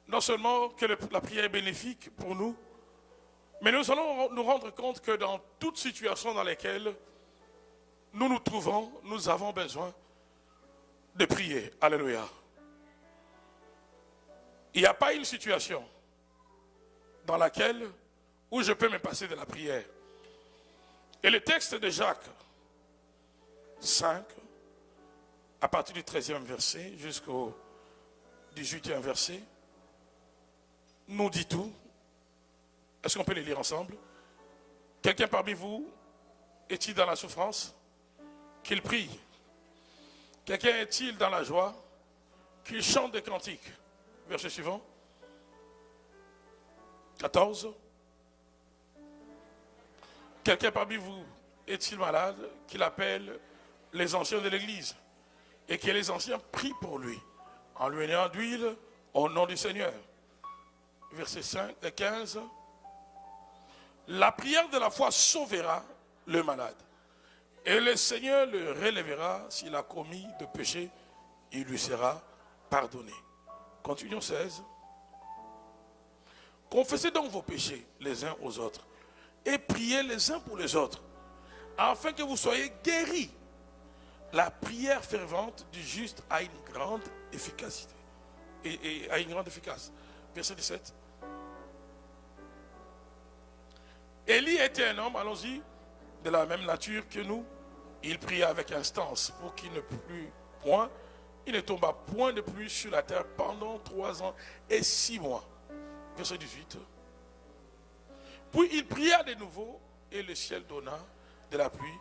non seulement que la prière est bénéfique pour nous, mais nous allons nous rendre compte que dans toute situation dans laquelle nous nous trouvons, nous avons besoin de prier. Alléluia. Il n'y a pas une situation dans laquelle où je peux me passer de la prière. Et le texte de Jacques 5, à partir du 13e verset jusqu'au 18e verset, nous dit tout. Est-ce qu'on peut les lire ensemble? Quelqu'un parmi vous est-il dans la souffrance? Qu'il prie. Quelqu'un est-il dans la joie? Qu'il chante des cantiques. Verset suivant. 14. Quelqu'un parmi vous est-il malade? Qu'il appelle les anciens de l'église et que les anciens prient pour lui en lui ayant d'huile au nom du Seigneur. Verset 5 et 15. La prière de la foi sauvera le malade. Et le Seigneur le relèvera s'il a commis de péché, il lui sera pardonné. Continuons 16. Confessez donc vos péchés les uns aux autres et priez les uns pour les autres, afin que vous soyez guéris. La prière fervente du juste a une grande efficacité. Et a une grande efficace. Verset 17. Élie était un homme, allons-y, de la même nature que nous. Il pria avec instance pour qu'il ne plût point. Il ne tomba point de pluie sur la terre pendant 3 ans et 6 mois. Verset 18. Puis il pria de nouveau et le ciel donna de la pluie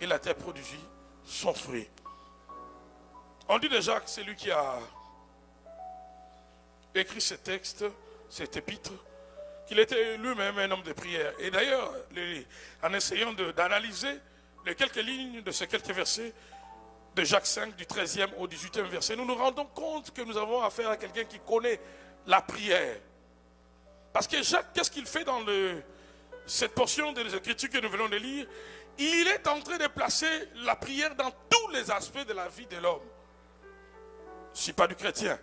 et la terre produisit son fruit. On dit de Jacques, c'est lui qui a écrit ce texte, cet épître, qu'il était lui-même un homme de prière. Et d'ailleurs, en essayant d'analyser les quelques lignes de ces quelques versets de Jacques 5, du 13e au 18e verset, nous nous rendons compte que nous avons affaire à quelqu'un qui connaît la prière. Parce que Jacques, qu'est-ce qu'il fait dans cette portion des Écritures que nous venons de lire? Il est en train de placer la prière dans tous les aspects de la vie de l'homme. Si pas du chrétien.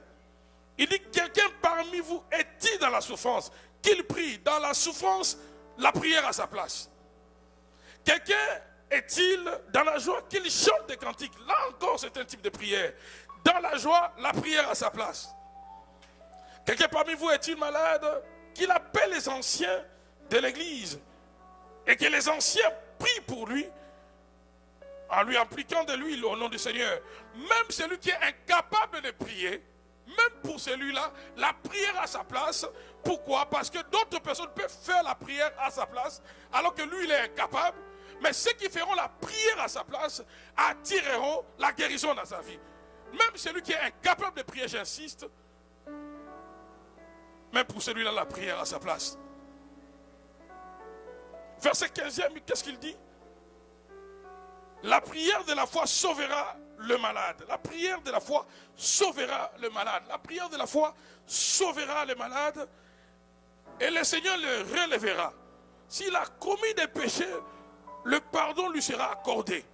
Il dit, quelqu'un parmi vous est-il dans la souffrance? Qu'il prie. Dans la souffrance, la prière à sa place. Quelqu'un est-il dans la joie? Qu'il chante des cantiques. Là encore, c'est un type de prière. Dans la joie, la prière à sa place. Quelqu'un parmi vous est-il malade? Qu'il appelle les anciens de l'église et que les anciens prient pour lui en lui appliquant de l'huile au nom du Seigneur. Même celui qui est incapable de prier, même pour celui-là, la prière à sa place. Pourquoi? Parce que d'autres personnes peuvent faire la prière à sa place alors que lui il est incapable. Mais ceux qui feront la prière à sa place attireront la guérison dans sa vie. Même celui qui est incapable de prier, j'insiste, même pour celui-là, la prière à sa place. Verset 15e, qu'est-ce qu'il dit? La prière de la foi sauvera le malade. La prière de la foi sauvera le malade. La prière de la foi sauvera le malade. Et le Seigneur le relèvera. S'il a commis des péchés, le pardon lui sera accordé.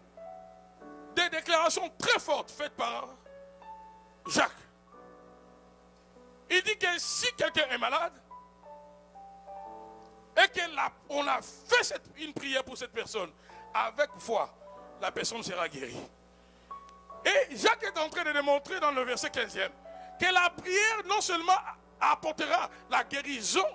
Des déclarations très fortes faites par Jacques. Il dit que si quelqu'un est malade et qu'on a fait une prière pour cette personne avec foi, la personne sera guérie. Et Jacques est en train de démontrer dans le verset 15e que la prière non seulement apportera la guérison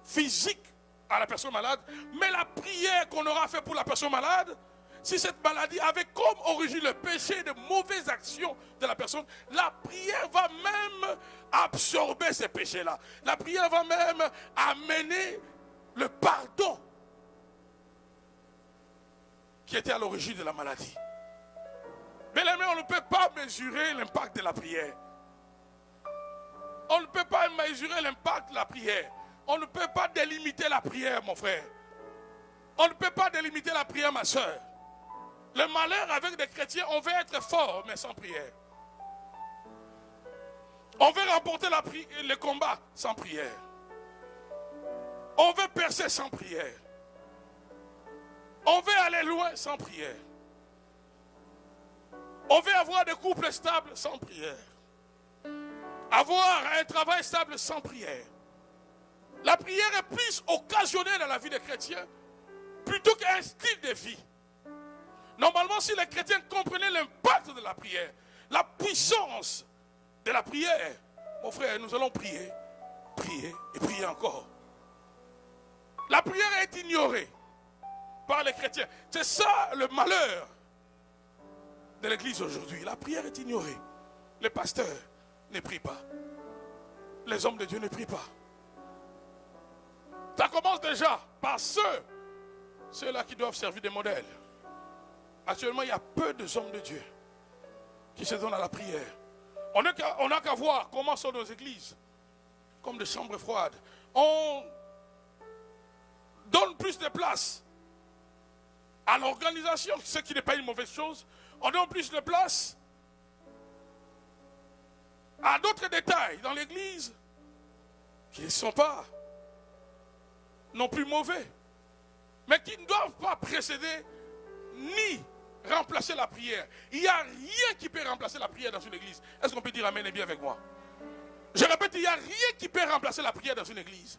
physique à la personne malade, mais la prière qu'on aura fait pour la personne malade, si cette maladie avait comme origine le péché de mauvaises actions de la personne, la prière va même absorber ces péchés-là. La prière va même amener le pardon qui était à l'origine de la maladie. Mais on ne peut pas mesurer l'impact de la prière. On ne peut pas mesurer l'impact de la prière. On ne peut pas délimiter la prière, mon frère. On ne peut pas délimiter la prière, ma soeur. Le malheur avec des chrétiens, on veut être fort, mais sans prière. On veut remporter le combat sans prière. On veut percer sans prière. On veut aller loin sans prière. On veut avoir des couples stables sans prière. avoir un travail stable sans prière. La prière est plus occasionnelle dans la vie des chrétiens plutôt qu'un style de vie. Normalement, si les chrétiens comprenaient l'impact de la prière, la puissance de la prière, mon frère, nous allons prier, prier et prier encore. La prière est ignorée par les chrétiens. C'est ça le malheur de l'église aujourd'hui. La prière est ignorée. Les pasteurs ne prient pas. Les hommes de Dieu ne prient pas. Ça commence déjà par ceux-là qui doivent servir des modèles. Actuellement, il y a peu de hommes de Dieu qui se donnent à la prière. On n'a qu'à voir comment sont nos églises, comme des chambres froides. On donne plus de place à l'organisation, ce qui n'est pas une mauvaise chose. On donne plus de place à d'autres détails dans l'église qui ne sont pas non plus mauvais, mais qui ne doivent pas précéder ni remplacer la prière. Il n'y a rien qui peut remplacer la prière dans une église. Est-ce qu'on peut dire amen et bien avec moi? Je répète, il n'y a rien qui peut remplacer la prière dans une église.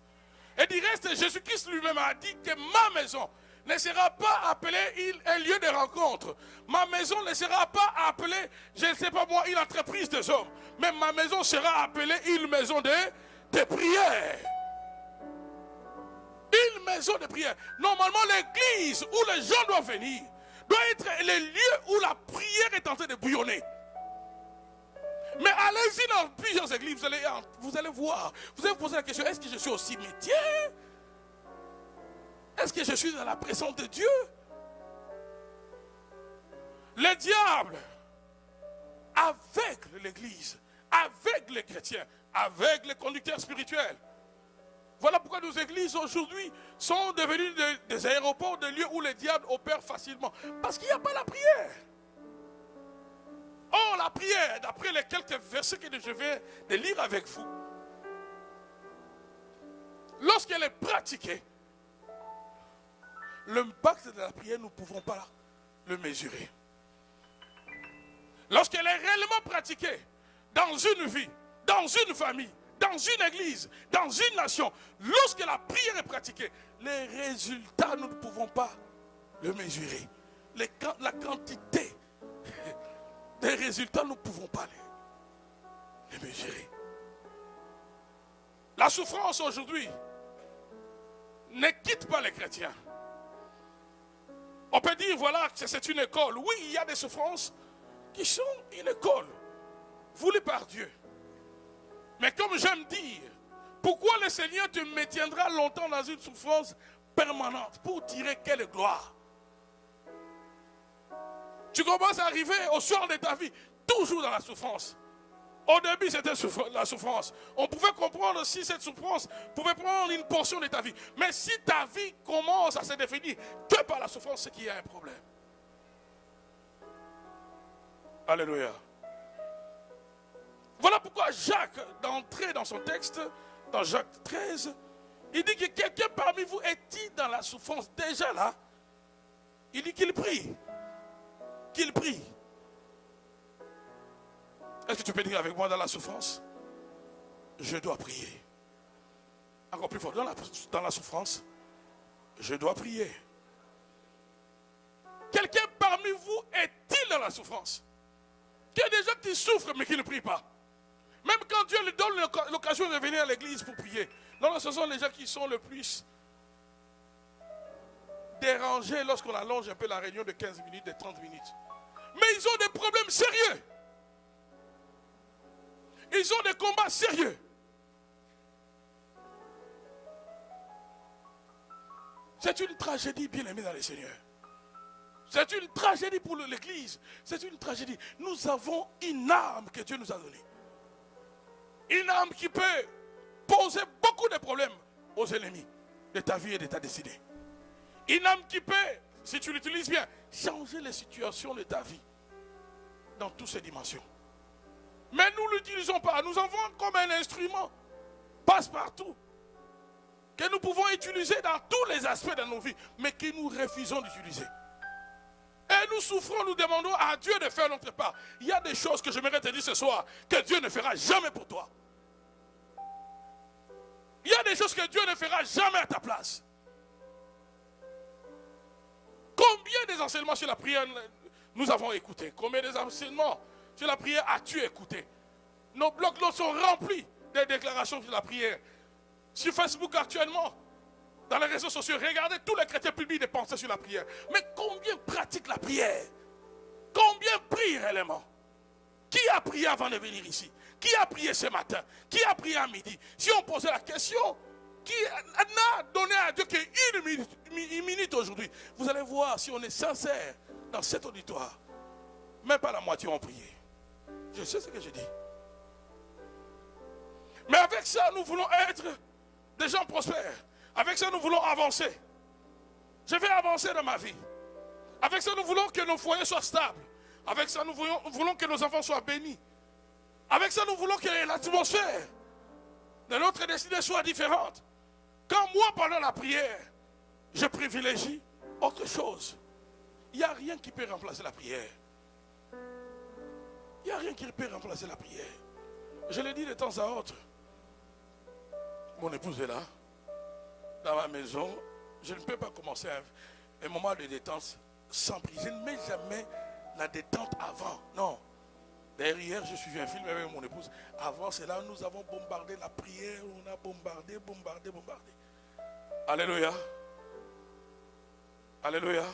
Et du reste, Jésus-Christ lui-même a dit que ma maison ne sera pas appelée un lieu de rencontre. Ma maison ne sera pas appelée, je ne sais pas moi, une entreprise des hommes. Mais ma maison sera appelée une maison de prière. Une maison de prière. Normalement, l'église où les gens doivent venir doit être le lieu où la prière est en train de bouillonner. Mais allez-y dans plusieurs églises, vous allez voir. Vous allez vous poser la question, est-ce que je suis au cimetière? Est-ce que je suis dans la présence de Dieu? Le diable, avec l'église, avec les chrétiens, avec les conducteurs spirituels. Voilà pourquoi nos églises aujourd'hui sont devenues des aéroports, des lieux où le diable opère facilement. Parce qu'il n'y a pas la prière. Or, la prière, d'après les quelques versets que je viens de lire avec vous, lorsqu'elle est pratiquée, l'impact de la prière, nous ne pouvons pas le mesurer. Lorsqu'elle est réellement pratiquée dans une vie, dans une famille, dans une église, dans une nation, lorsque la prière est pratiquée, les résultats, nous ne pouvons pas le mesurer. La quantité des résultats, nous ne pouvons pas les mesurer. La souffrance aujourd'hui ne quitte pas les chrétiens. On peut dire, voilà, que c'est une école. Oui, il y a des souffrances qui sont une école voulue par Dieu. Mais comme j'aime dire, pourquoi le Seigneur te maintiendra longtemps dans une souffrance permanente? Pour tirer quelle gloire? Tu commences à arriver au soir de ta vie, toujours dans la souffrance. Au début, c'était la souffrance. On pouvait comprendre si cette souffrance pouvait prendre une portion de ta vie. Mais si ta vie commence à se définir que par la souffrance, c'est qu'il y a un problème. Alléluia. Voilà pourquoi Jacques, d'entrer dans son texte, dans Jacques 13, il dit que quelqu'un parmi vous est-il dans la souffrance? Déjà là, il dit qu'il prie. Qu'il prie. Est-ce que tu peux dire avec moi dans la souffrance? Je dois prier. Encore plus fort, dans la souffrance, je dois prier. Quelqu'un parmi vous est-il dans la souffrance? Il y a des gens qui souffrent mais qui ne prient pas. Même quand Dieu lui donne l'occasion de venir à l'église pour prier. Non, ce sont les gens qui sont le plus dérangés lorsqu'on allonge un peu la réunion de 15 minutes, de 30 minutes. Mais ils ont des problèmes sérieux. Ils ont des combats sérieux. C'est une tragédie, bien aimée dans le Seigneur. C'est une tragédie pour l'église. C'est une tragédie. Nous avons une arme que Dieu nous a donnée. Une arme qui peut poser beaucoup de problèmes aux ennemis de ta vie et de ta destinée. Une arme qui peut, si tu l'utilises bien, changer les situations de ta vie dans toutes ces dimensions. Mais nous ne l'utilisons pas. Nous en voyons comme un instrument passe-partout que nous pouvons utiliser dans tous les aspects de nos vies, mais que nous refusons d'utiliser. Et nous souffrons, nous demandons à Dieu de faire notre part. Il y a des choses que j'aimerais te dire ce soir que Dieu ne fera jamais pour toi. des choses que Dieu ne fera jamais à ta place. Combien des enseignements sur la prière nous avons écoutés? Combien des enseignements sur la prière as-tu écouté? Nos blogs sont remplis des déclarations sur la prière. Sur Facebook actuellement, dans les réseaux sociaux, regardez tous les chrétiens publient des pensées sur la prière. Mais combien pratiquent la prière? Combien prient réellement? Qui a prié avant de venir ici? Qui a prié ce matin? Qui a prié à midi? Si on posait la question, qui n'a donné à Dieu qu'une minute aujourd'hui? Vous allez voir si on est sincère dans cet auditoire. Même pas la moitié ont prié. Je sais ce que je dis. Mais avec ça, nous voulons être des gens prospères. Avec ça, nous voulons avancer. Je vais avancer dans ma vie. Avec ça, nous voulons que nos foyers soient stables. Avec ça, nous voulons que nos enfants soient bénis. Avec ça, nous voulons que l'atmosphère de notre destinée soit différente. Quand moi, pendant la prière, je privilégie autre chose, il n'y a rien qui peut remplacer la prière. Il n'y a rien qui peut remplacer la prière. Je le dis de temps à autre. Mon épouse est là, dans ma maison. Je ne peux pas commencer un moment de détente sans prier. Je ne mets jamais la détente avant. Non. D'ailleurs, hier, je suivi un film avec mon épouse. Avant cela, nous avons bombardé la prière. On a bombardé. Alléluia. Alléluia.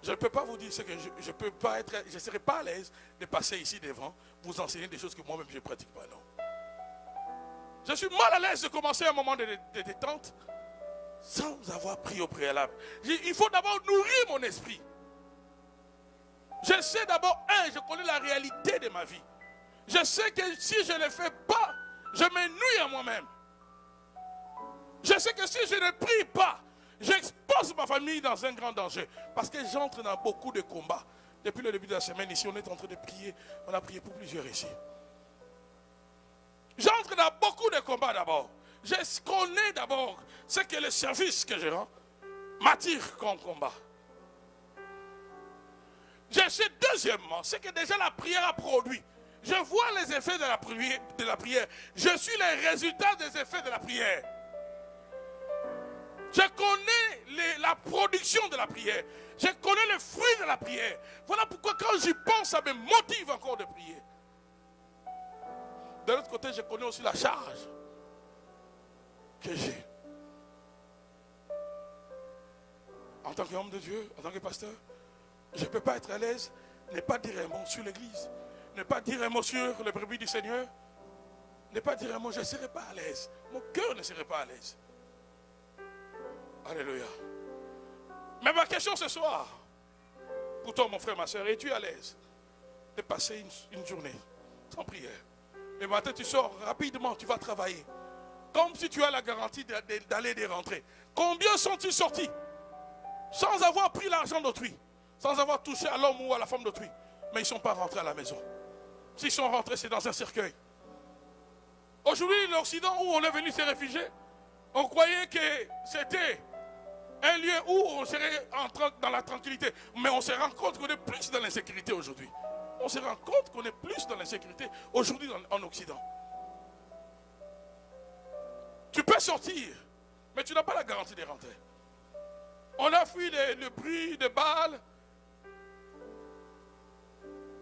Je ne peux pas vous dire ce que je peux pas être. Je ne serai pas à l'aise de passer ici devant, vous enseigner des choses que moi-même je ne pratique pas. Non. Je suis mal à l'aise de commencer un moment de détente sans avoir prié au préalable. Il faut d'abord nourrir mon esprit. Je sais d'abord, je connais la réalité de ma vie. Je sais que si je ne le fais pas, je m'ennuie à moi-même. Je sais que si je ne prie pas, j'expose ma famille dans un grand danger. Parce que j'entre dans beaucoup de combats. Depuis le début de la semaine, ici, on est en train de prier. On a prié pour plusieurs ici. J'entre dans beaucoup de combats d'abord. Je connais d'abord ce que le service que je rends m'attire comme combat. Je sais deuxièmement ce que déjà la prière a produit. Je vois les effets de la prière. Je suis les résultats des effets de la prière. Je connais la production de la prière. Je connais le fruit de la prière. Voilà pourquoi quand j'y pense, ça me motive encore de prier. De l'autre côté, je connais aussi la charge que j'ai. En tant qu'homme de Dieu, en tant que pasteur, je ne peux pas être à l'aise, ne pas dire un mot sur l'église, ne pas dire un mot sur les brebis du Seigneur, ne pas dire un mot, je ne serai pas à l'aise. Mon cœur ne serait pas à l'aise. Alléluia. Mais ma question ce soir, pour toi mon frère, ma soeur, es-tu à l'aise de passer une journée sans prière? Le matin tu sors rapidement, tu vas travailler. Comme si tu as la garantie d'aller et de rentrer. Combien sont-ils sortis sans avoir pris l'argent d'autrui, sans avoir touché à l'homme ou à la femme d'autrui, mais ils ne sont pas rentrés à la maison. S'ils sont rentrés, c'est dans un cercueil. Aujourd'hui, l'Occident où on est venu se réfugier, on croyait que c'était un lieu où on serait dans la tranquillité. Mais on se rend compte qu'on est plus dans l'insécurité aujourd'hui. On se rend compte qu'on est plus dans l'insécurité aujourd'hui en Occident. Tu peux sortir, mais tu n'as pas la garantie de rentrer. On a fui le bruit de balles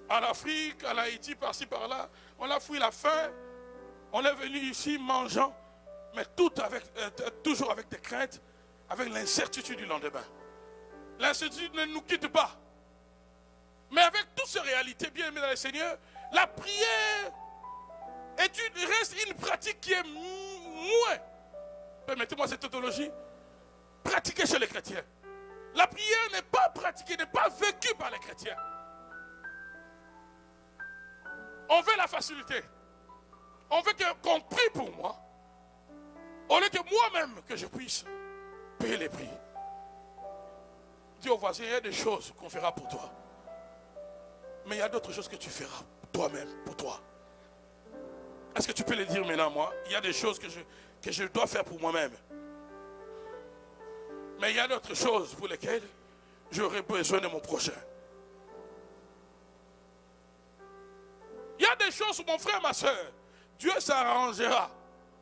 en Afrique, en Haïti, par-ci, par-là. On a fui la faim. On est venu ici mangeant, mais toujours avec des craintes, avec l'incertitude du lendemain. L'incertitude ne nous quitte pas. Mais avec toutes ces réalités, bien aimés dans le Seigneur, la prière reste une pratique qui est moins, permettez-moi cette tautologie, pratiquée chez les chrétiens. La prière n'est pas pratiquée, n'est pas vécue par les chrétiens. On veut la facilité. On veut qu'on prie pour moi. Au lieu que moi-même, que je puisse payer les prix. Dis au voisin, il y a des choses qu'on fera pour toi. Mais il y a d'autres choses que tu feras toi-même, pour toi. Est-ce que tu peux le dire maintenant, moi? Il y a des choses que je dois faire pour moi-même. Mais il y a d'autres choses pour lesquelles j'aurai besoin de mon prochain. Il y a des choses, mon frère, ma soeur, Dieu s'arrangera.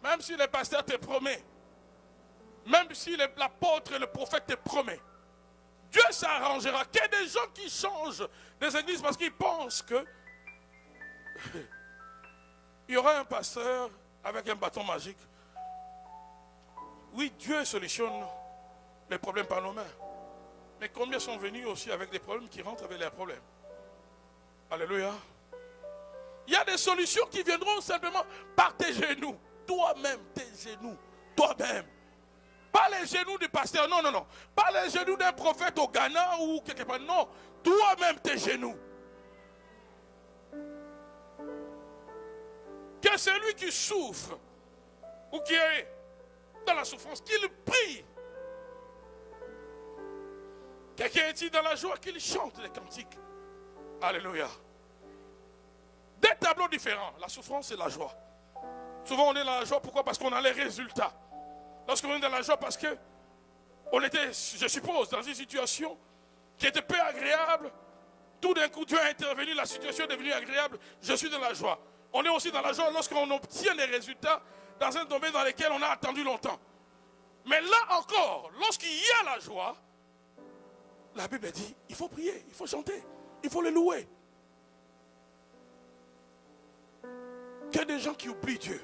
même si le pasteur te promet, même si l'apôtre et le prophète te promet, Dieu s'arrangera. Qu'il y ait des gens qui changent des églises parce qu'ils pensent que il y aura un pasteur avec un bâton magique. Oui, Dieu solutionne les problèmes par nos mains. Mais combien sont venus aussi avec des problèmes qui rentrent avec leurs problèmes? Alléluia. Il y a des solutions qui viendront simplement par tes genoux. Toi-même, tes genoux. Toi-même. Pas les genoux du pasteur, non, non, non. Pas les genoux d'un prophète au Ghana ou quelque part. Non, toi-même, tes genoux. Que celui qui souffre ou qui est dans la souffrance, qu'il prie. Quelqu'un est dans la joie, qu'il chante les cantiques. Alléluia. Des tableaux différents, la souffrance et la joie. Souvent on est dans la joie, pourquoi? Parce qu'on a les résultats. Lorsqu'on est dans la joie, parce que on était, je suppose, dans une situation qui était peu agréable. Tout d'un coup, Dieu a intervenu, la situation est devenue agréable. Je suis dans la joie. On est aussi dans la joie lorsqu'on obtient les résultats dans un domaine dans lequel on a attendu longtemps. Mais là encore, lorsqu'il y a la joie, la Bible dit, il faut prier, il faut chanter, il faut le louer. Il y a des gens qui oublient Dieu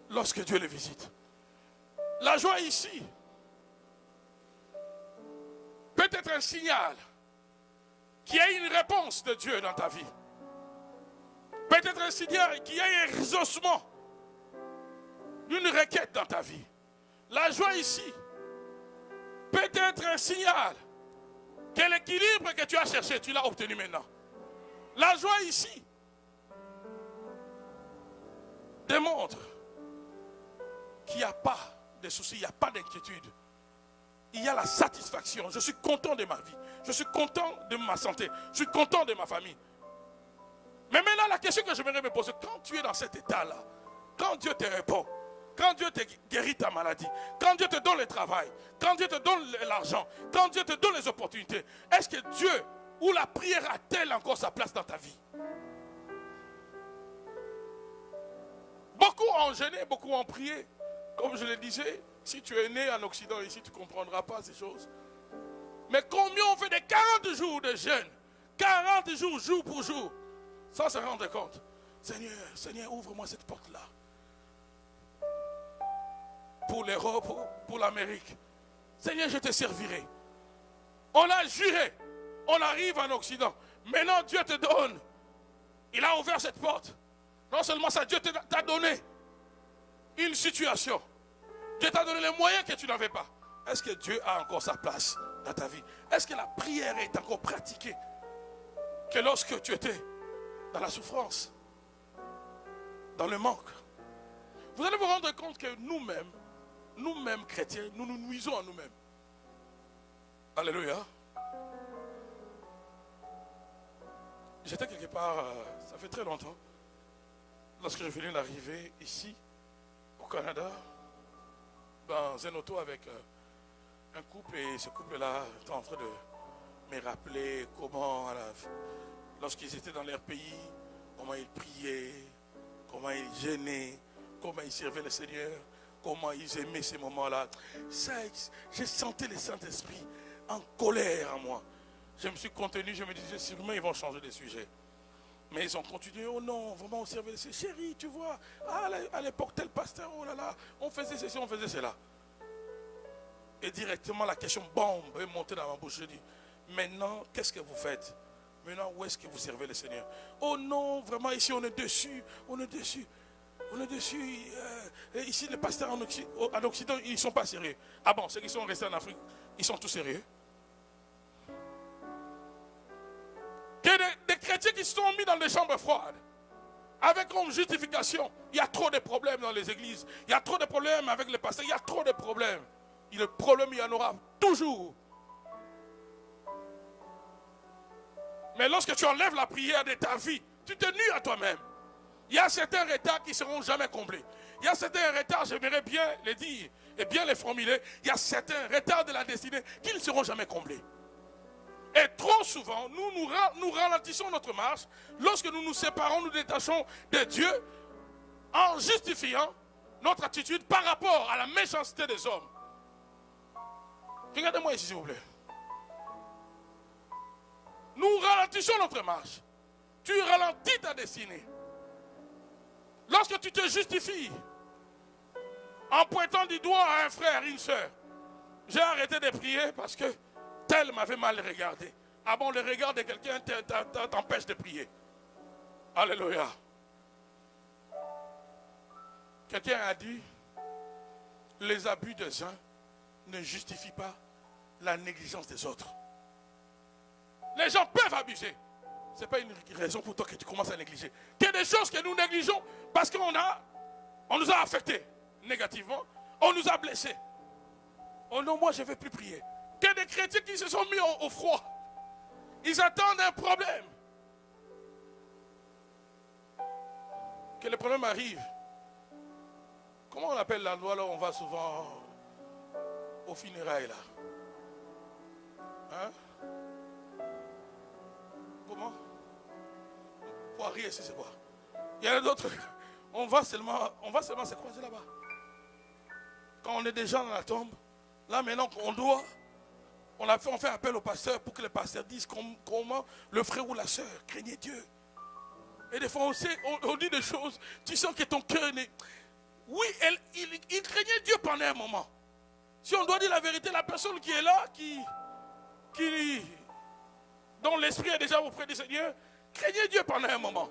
lorsque Dieu les visite. La joie ici peut être un signal qu'il y a une réponse de Dieu dans ta vie. Peut-être un signal qu'il y a un exaucement d'une requête dans ta vie. La joie ici peut être un signal que l'équilibre que tu as cherché, tu l'as obtenu maintenant. La joie ici démontre qu'il n'y a pas de soucis, il n'y a pas d'inquiétude. Il y a la satisfaction. Je suis content de ma vie. Je suis content de ma santé. Je suis content de ma famille. Mais maintenant, la question que j'aimerais me poser, quand tu es dans cet état-là, quand Dieu te répond, quand Dieu te guérit ta maladie, quand Dieu te donne le travail, quand Dieu te donne l'argent, quand Dieu te donne les opportunités, est-ce que Dieu ou la prière a-t-elle encore sa place dans ta vie? Beaucoup ont jeûné, beaucoup ont prié. Comme je le disais, si tu es né en Occident ici, tu ne comprendras pas ces choses. Mais combien on fait des 40 jours de jeûne, 40 jours, jour pour jour, sans se rendre compte. Seigneur, Seigneur, ouvre-moi cette porte-là. Pour l'Europe, pour l'Amérique. Seigneur, je te servirai. On a juré. On arrive en Occident. Maintenant, Dieu te donne. Il a ouvert cette porte. Non seulement ça, Dieu t'a donné une situation. Dieu t'a donné les moyens que tu n'avais pas. Est-ce que Dieu a encore sa place dans ta vie? Est-ce que la prière est encore pratiquée que lorsque tu étais dans la souffrance, dans le manque? Vous allez vous rendre compte que nous-mêmes chrétiens, nous nous nuisons à nous-mêmes. Alléluia. J'étais quelque part, ça fait très longtemps, lorsque je venais d'arriver ici, au Canada, dans un auto avec un couple, et ce couple-là était en train de me rappeler comment, lorsqu'ils étaient dans leur pays, comment ils priaient, comment ils jeûnaient, comment ils servaient le Seigneur, comment ils aimaient ces moments-là. J'ai senti le Saint-Esprit en colère en moi. Je me suis contenu, je me disais, sûrement ils vont changer de sujet. Mais ils ont continué, oh non, vraiment on servait le Seigneur. Chérie, tu vois, à l'époque, tel pasteur, oh là là, on faisait ceci, on faisait cela. Et directement la question bombe est montée dans ma bouche. Je dis, maintenant, qu'est-ce que vous faites? Maintenant, où est-ce que vous servez le Seigneur? Oh non, vraiment, ici on est dessus, on est dessus. On est dessus. Ici, les pasteurs en Occident, ils ne sont pas sérieux. Ah bon, ceux qui sont restés en Afrique, ils sont tous sérieux. Il y a des chrétiens qui se sont mis dans des chambres froides. Avec comme justification, il y a trop de problèmes dans les églises. Il y a trop de problèmes avec les pasteurs. Il y a trop de problèmes. Et le problème, il y en aura toujours. Mais lorsque tu enlèves la prière de ta vie, tu te nuis à toi-même. Il y a certains retards qui ne seront jamais comblés. Il y a certains retards, j'aimerais bien les dire et bien les formuler. Il y a certains retards de la destinée qui ne seront jamais comblés. Et trop souvent, nous ralentissons notre marche lorsque nous nous séparons, nous détachons de Dieu en en justifiant notre attitude par rapport à la méchanceté des hommes. Regardez-moi ici, s'il vous plaît. Nous ralentissons notre marche. Tu ralentis ta destinée. Lorsque tu te justifies en pointant du doigt à un frère, une soeur, j'ai arrêté de prier parce que tel m'avait mal regardé. Ah bon, le regard de quelqu'un t'empêche de prier. Alléluia. Quelqu'un a dit, les abus des uns ne justifient pas la négligence des autres. Les gens peuvent abuser. Ce n'est pas une raison pour toi que tu commences à négliger. Il y a des choses que nous négligeons parce qu'on nous a affectés négativement, on nous a blessés. Oh non, moi je ne vais plus prier. Il y a des chrétiens qui se sont mis au froid. Ils attendent un problème. Que le problème arrive. Comment on appelle la loi là où on va souvent aux funérailles là? Hein? Comment? Poirier, c'est quoi? Il y en a d'autres. On va seulement se croiser là-bas. Quand on est déjà dans la tombe, là maintenant on fait appel au pasteur pour que le pasteur dise comment le frère ou la soeur craignait Dieu. Et des fois on dit des choses, tu sens que ton cœur n'est... Oui, il craignait Dieu pendant un moment. Si on doit dire la vérité, la personne qui est là, dont l'esprit est déjà auprès du Seigneur, craignait Dieu pendant un moment.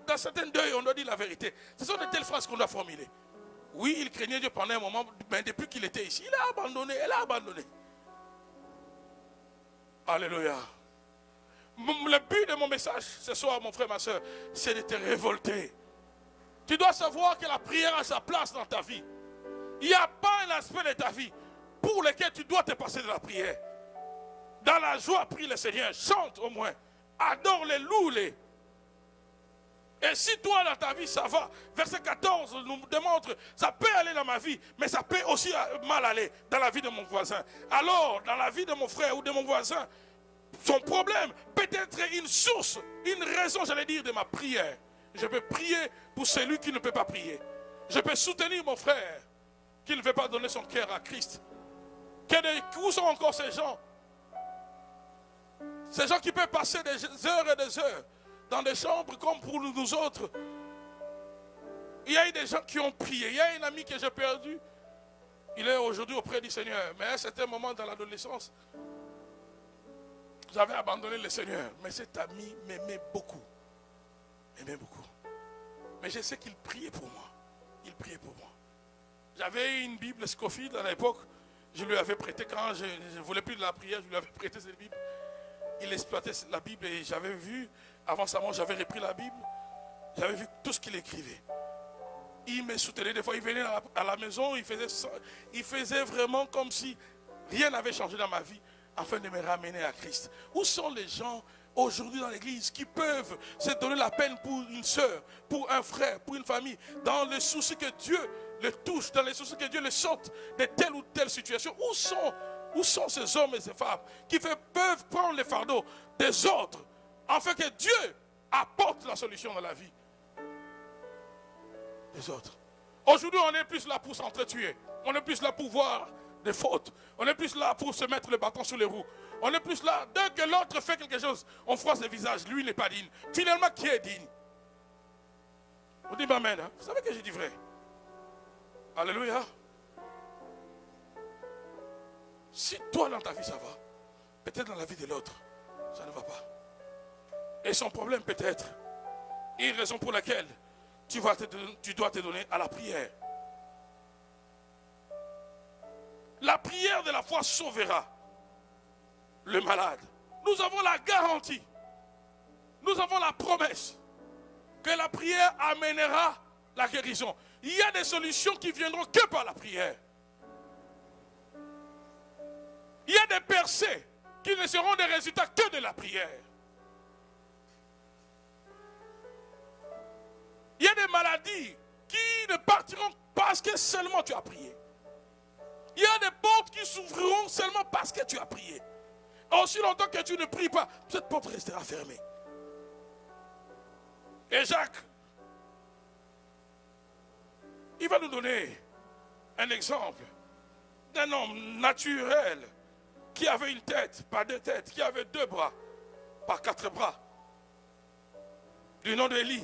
Dans certains deuils, on doit dire la vérité. Ce sont de telles phrases qu'on doit formuler. Oui, il craignait Dieu pendant un moment, mais depuis qu'il était ici, il a abandonné, elle a abandonné. Alléluia. Le but de mon message ce soir, mon frère, ma soeur, c'est de te révolter. Tu dois savoir que la prière a sa place dans ta vie. Il n'y a pas un aspect de ta vie pour lequel tu dois te passer de la prière. Dans la joie, prie le Seigneur, chante au moins, adore-les, loue-les. Et si toi dans ta vie ça va, verset 14 nous démontre, ça peut aller dans ma vie, mais ça peut aussi mal aller dans la vie de mon voisin. Alors, dans la vie de mon frère ou de mon voisin, son problème peut être une source, une raison, j'allais dire, de ma prière. Je peux prier pour celui qui ne peut pas prier. Je peux soutenir mon frère qui ne veut pas donner son cœur à Christ. Où sont encore ces gens? Ces gens qui peuvent passer des heures et des heures dans des chambres comme pour nous autres. Il y a eu des gens qui ont prié. Il y a un ami que j'ai perdu. Il est aujourd'hui auprès du Seigneur. Mais à un certain moment dans l'adolescence, j'avais abandonné le Seigneur. Mais cet ami m'aimait beaucoup. Mais je sais qu'il priait pour moi. Il priait pour moi. J'avais une Bible Scofield à l'époque. Je lui avais prêté, quand je ne voulais plus de la prière, je lui avais prêté cette Bible. Il exploitait la Bible et j'avais vu, avant sa mort, j'avais repris la Bible. J'avais vu tout ce qu'il écrivait. Il me soutenait des fois, il venait à la maison, il faisait vraiment comme si rien n'avait changé dans ma vie, afin de me ramener à Christ. Où sont les gens aujourd'hui dans l'église qui peuvent se donner la peine pour une soeur, pour un frère, pour une famille, dans le souci que Dieu le touche, dans le souci que Dieu le sorte de telle ou telle situation? Où sont ces hommes et ces femmes qui peuvent prendre les fardeaux des autres afin que Dieu apporte la solution dans la vie des autres? Aujourd'hui, on est plus là pour s'entretuer. On est plus là pour voir des fautes. On est plus là pour se mettre le bâton sur les roues. On est plus là, dès que l'autre fait quelque chose, on froisse le visage. Lui n'est pas digne. Finalement, qui est digne? Vous dites amen, hein? Vous savez que j'ai dit vrai? Alléluia. Si toi dans ta vie ça va, peut-être dans la vie de l'autre, ça ne va pas. Et son problème peut être une raison pour laquelle tu dois te donner à la prière. La prière de la foi sauvera le malade. Nous avons la garantie, nous avons la promesse que la prière amènera la guérison. Il y a des solutions qui viendront que par la prière. Il y a des percées qui ne seront des résultats que de la prière. Il y a des maladies qui ne partiront parce que seulement tu as prié. Il y a des portes qui s'ouvriront seulement parce que tu as prié. Aussi longtemps que tu ne pries pas, cette porte restera fermée. Et Jacques, il va nous donner un exemple d'un homme naturel qui avait une tête, pas deux têtes, qui avait 2 bras, pas 4 bras, du nom d'Élie.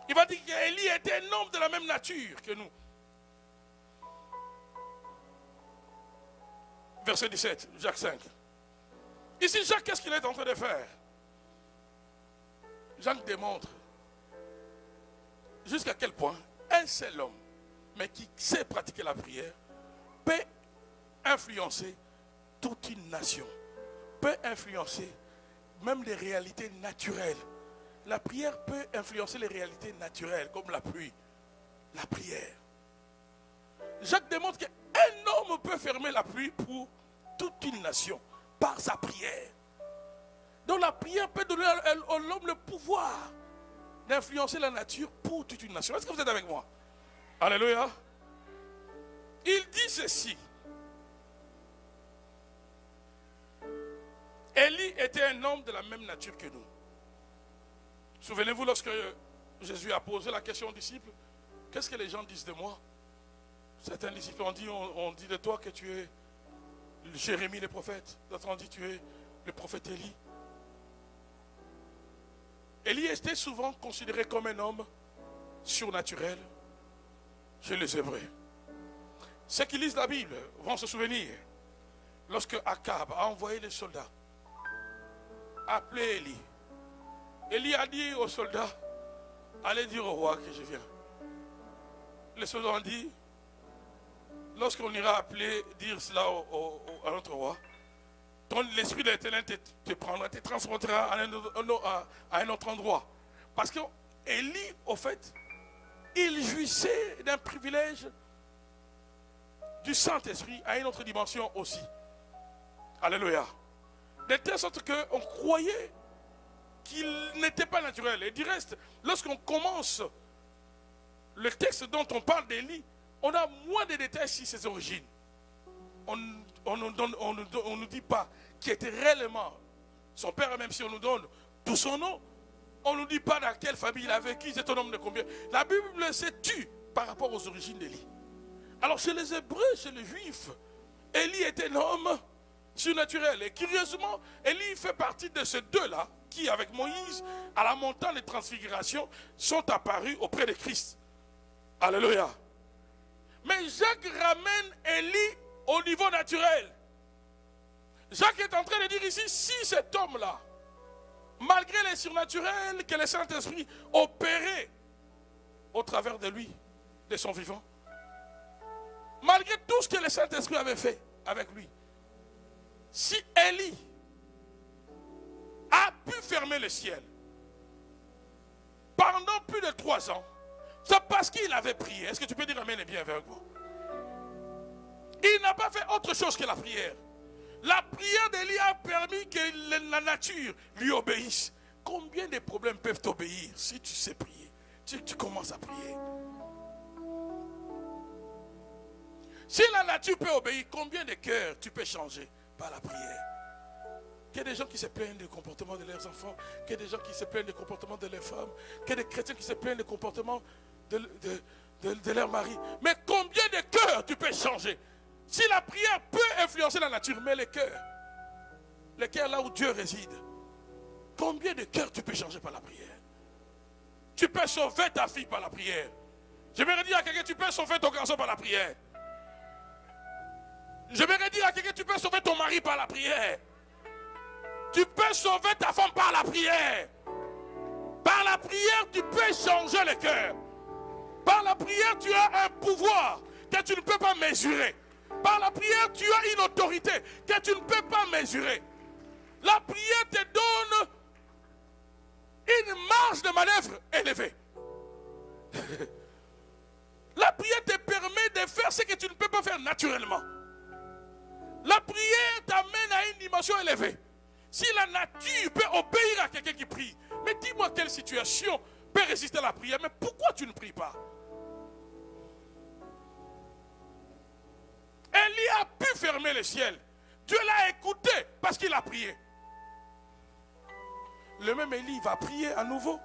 Il va dire qu'Élie était un homme de la même nature que nous. Verset 17, Jacques 5. Ici, Jacques, qu'est-ce qu'il est en train de faire? Jacques démontre jusqu'à quel point un seul homme, mais qui sait pratiquer la prière, peut influencer toute une nation, peut influencer même les réalités naturelles. La prière peut influencer les réalités naturelles, comme la pluie, la prière. Jacques démontre qu'un homme peut fermer la pluie pour toute une nation, par sa prière. Donc la prière peut donner à l'homme le pouvoir d'influencer la nature pour toute une nation. Est-ce que vous êtes avec moi? Alléluia. Il dit ceci. Élie était un homme de la même nature que nous. Souvenez-vous lorsque Jésus a posé la question aux disciples, qu'est-ce que les gens disent de moi? Certains disciples ont dit de toi que tu es Jérémie le prophète. D'autres ont dit tu es le prophète Élie. Élie était souvent considéré comme un homme surnaturel chez les Hébreux. Ceux qui lisent la Bible vont se souvenir lorsque Akab a envoyé les soldats appeler Élie. Élie a dit aux soldats, allez dire au roi que je viens. Les soldats ont dit, lorsqu'on ira appeler, dire cela à notre roi, l'Esprit de l'Éternel te prendra, te transportera à un autre endroit. Parce que Élie, au fait, il jouissait d'un privilège du Saint-Esprit à une autre dimension aussi. Alléluia. De telle sorte qu'on croyait qu'il n'était pas naturel. Et du reste, lorsqu'on commence le texte dont on parle d'Élie, on a moins de détails sur ses origines. On ne nous dit pas qui était réellement son père, même si on nous donne tout son nom. On ne nous dit pas dans quelle famille il a vécu, c'est un homme de combien. La Bible se tue par rapport aux origines d'Élie. Alors chez les Hébreux, chez les Juifs, Élie était un homme surnaturel. Et curieusement, Élie fait partie de ces deux-là qui, avec Moïse, à la montagne de transfiguration, sont apparus auprès de Christ. Alléluia. Mais Jacques ramène Élie au niveau naturel. Jacques est en train de dire ici, si cet homme-là, malgré les surnaturels que le Saint-Esprit opérait au travers de lui, de son vivant, malgré tout ce que le Saint-Esprit avait fait avec lui, si Élie a pu fermer le ciel pendant plus de 3 ans, c'est parce qu'il avait prié. Est-ce que tu peux dire amen et bien avec moi? Il n'a pas fait autre chose que la prière. La prière d'Élie a permis que la nature lui obéisse. Combien de problèmes peuvent t'obéir si tu sais prier? Tu commences à prier. Si la nature peut obéir, combien de cœurs tu peux changer par la prière? Qu'il y a des gens qui se plaignent du comportement de leurs enfants, qu'il y a des gens qui se plaignent du comportement de leurs femmes, qu'il y a des chrétiens qui se plaignent du comportement de leur mari. Mais combien de cœurs tu peux changer? Si la prière peut influencer la nature, mais les cœurs là où Dieu réside, combien de cœurs tu peux changer par la prière? Tu peux sauver ta fille par la prière. Je vais dire à quelqu'un, tu peux sauver ton garçon par la prière. Je vais dire à quelqu'un, tu peux sauver ton mari par la prière. Tu peux sauver ta femme par la prière. Par la prière, tu peux changer le cœur. Par la prière, tu as un pouvoir que tu ne peux pas mesurer. Par la prière, tu as une autorité que tu ne peux pas mesurer. La prière te donne une marge de manœuvre élevée. La prière te permet de faire ce que tu ne peux pas faire naturellement. La prière t'amène à une dimension élevée. Si la nature peut obéir à quelqu'un qui prie, mais dis-moi quelle situation peut résister à la prière. Mais pourquoi tu ne pries pas? Élie a pu fermer le ciel. Dieu l'a écouté parce qu'il a prié. Le même Élie va prier à nouveau.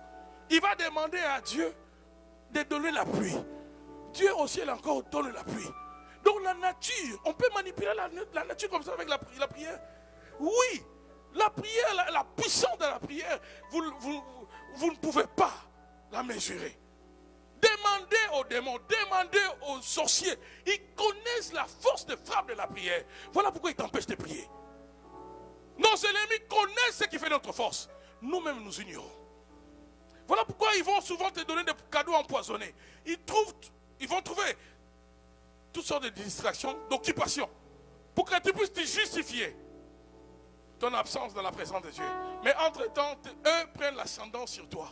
Il va demander à Dieu de donner la pluie. Dieu au ciel encore donne la pluie. Donc la nature, on peut manipuler la nature comme ça avec la prière. Oui, la prière, la puissance de la prière, vous ne pouvez pas la mesurer. Demandez aux démons, demandez aux sorciers. Ils connaissent la force de frappe de la prière. Voilà pourquoi ils t'empêchent de prier. Nos ennemis connaissent ce qui fait notre force. Nous-mêmes, nous ignorons. Voilà pourquoi ils vont souvent te donner des cadeaux empoisonnés. Ils vont trouver toutes sortes de distractions, d'occupations, pour que tu puisses te justifier ton absence dans la présence de Dieu. Mais entre-temps, eux prennent l'ascendant sur toi.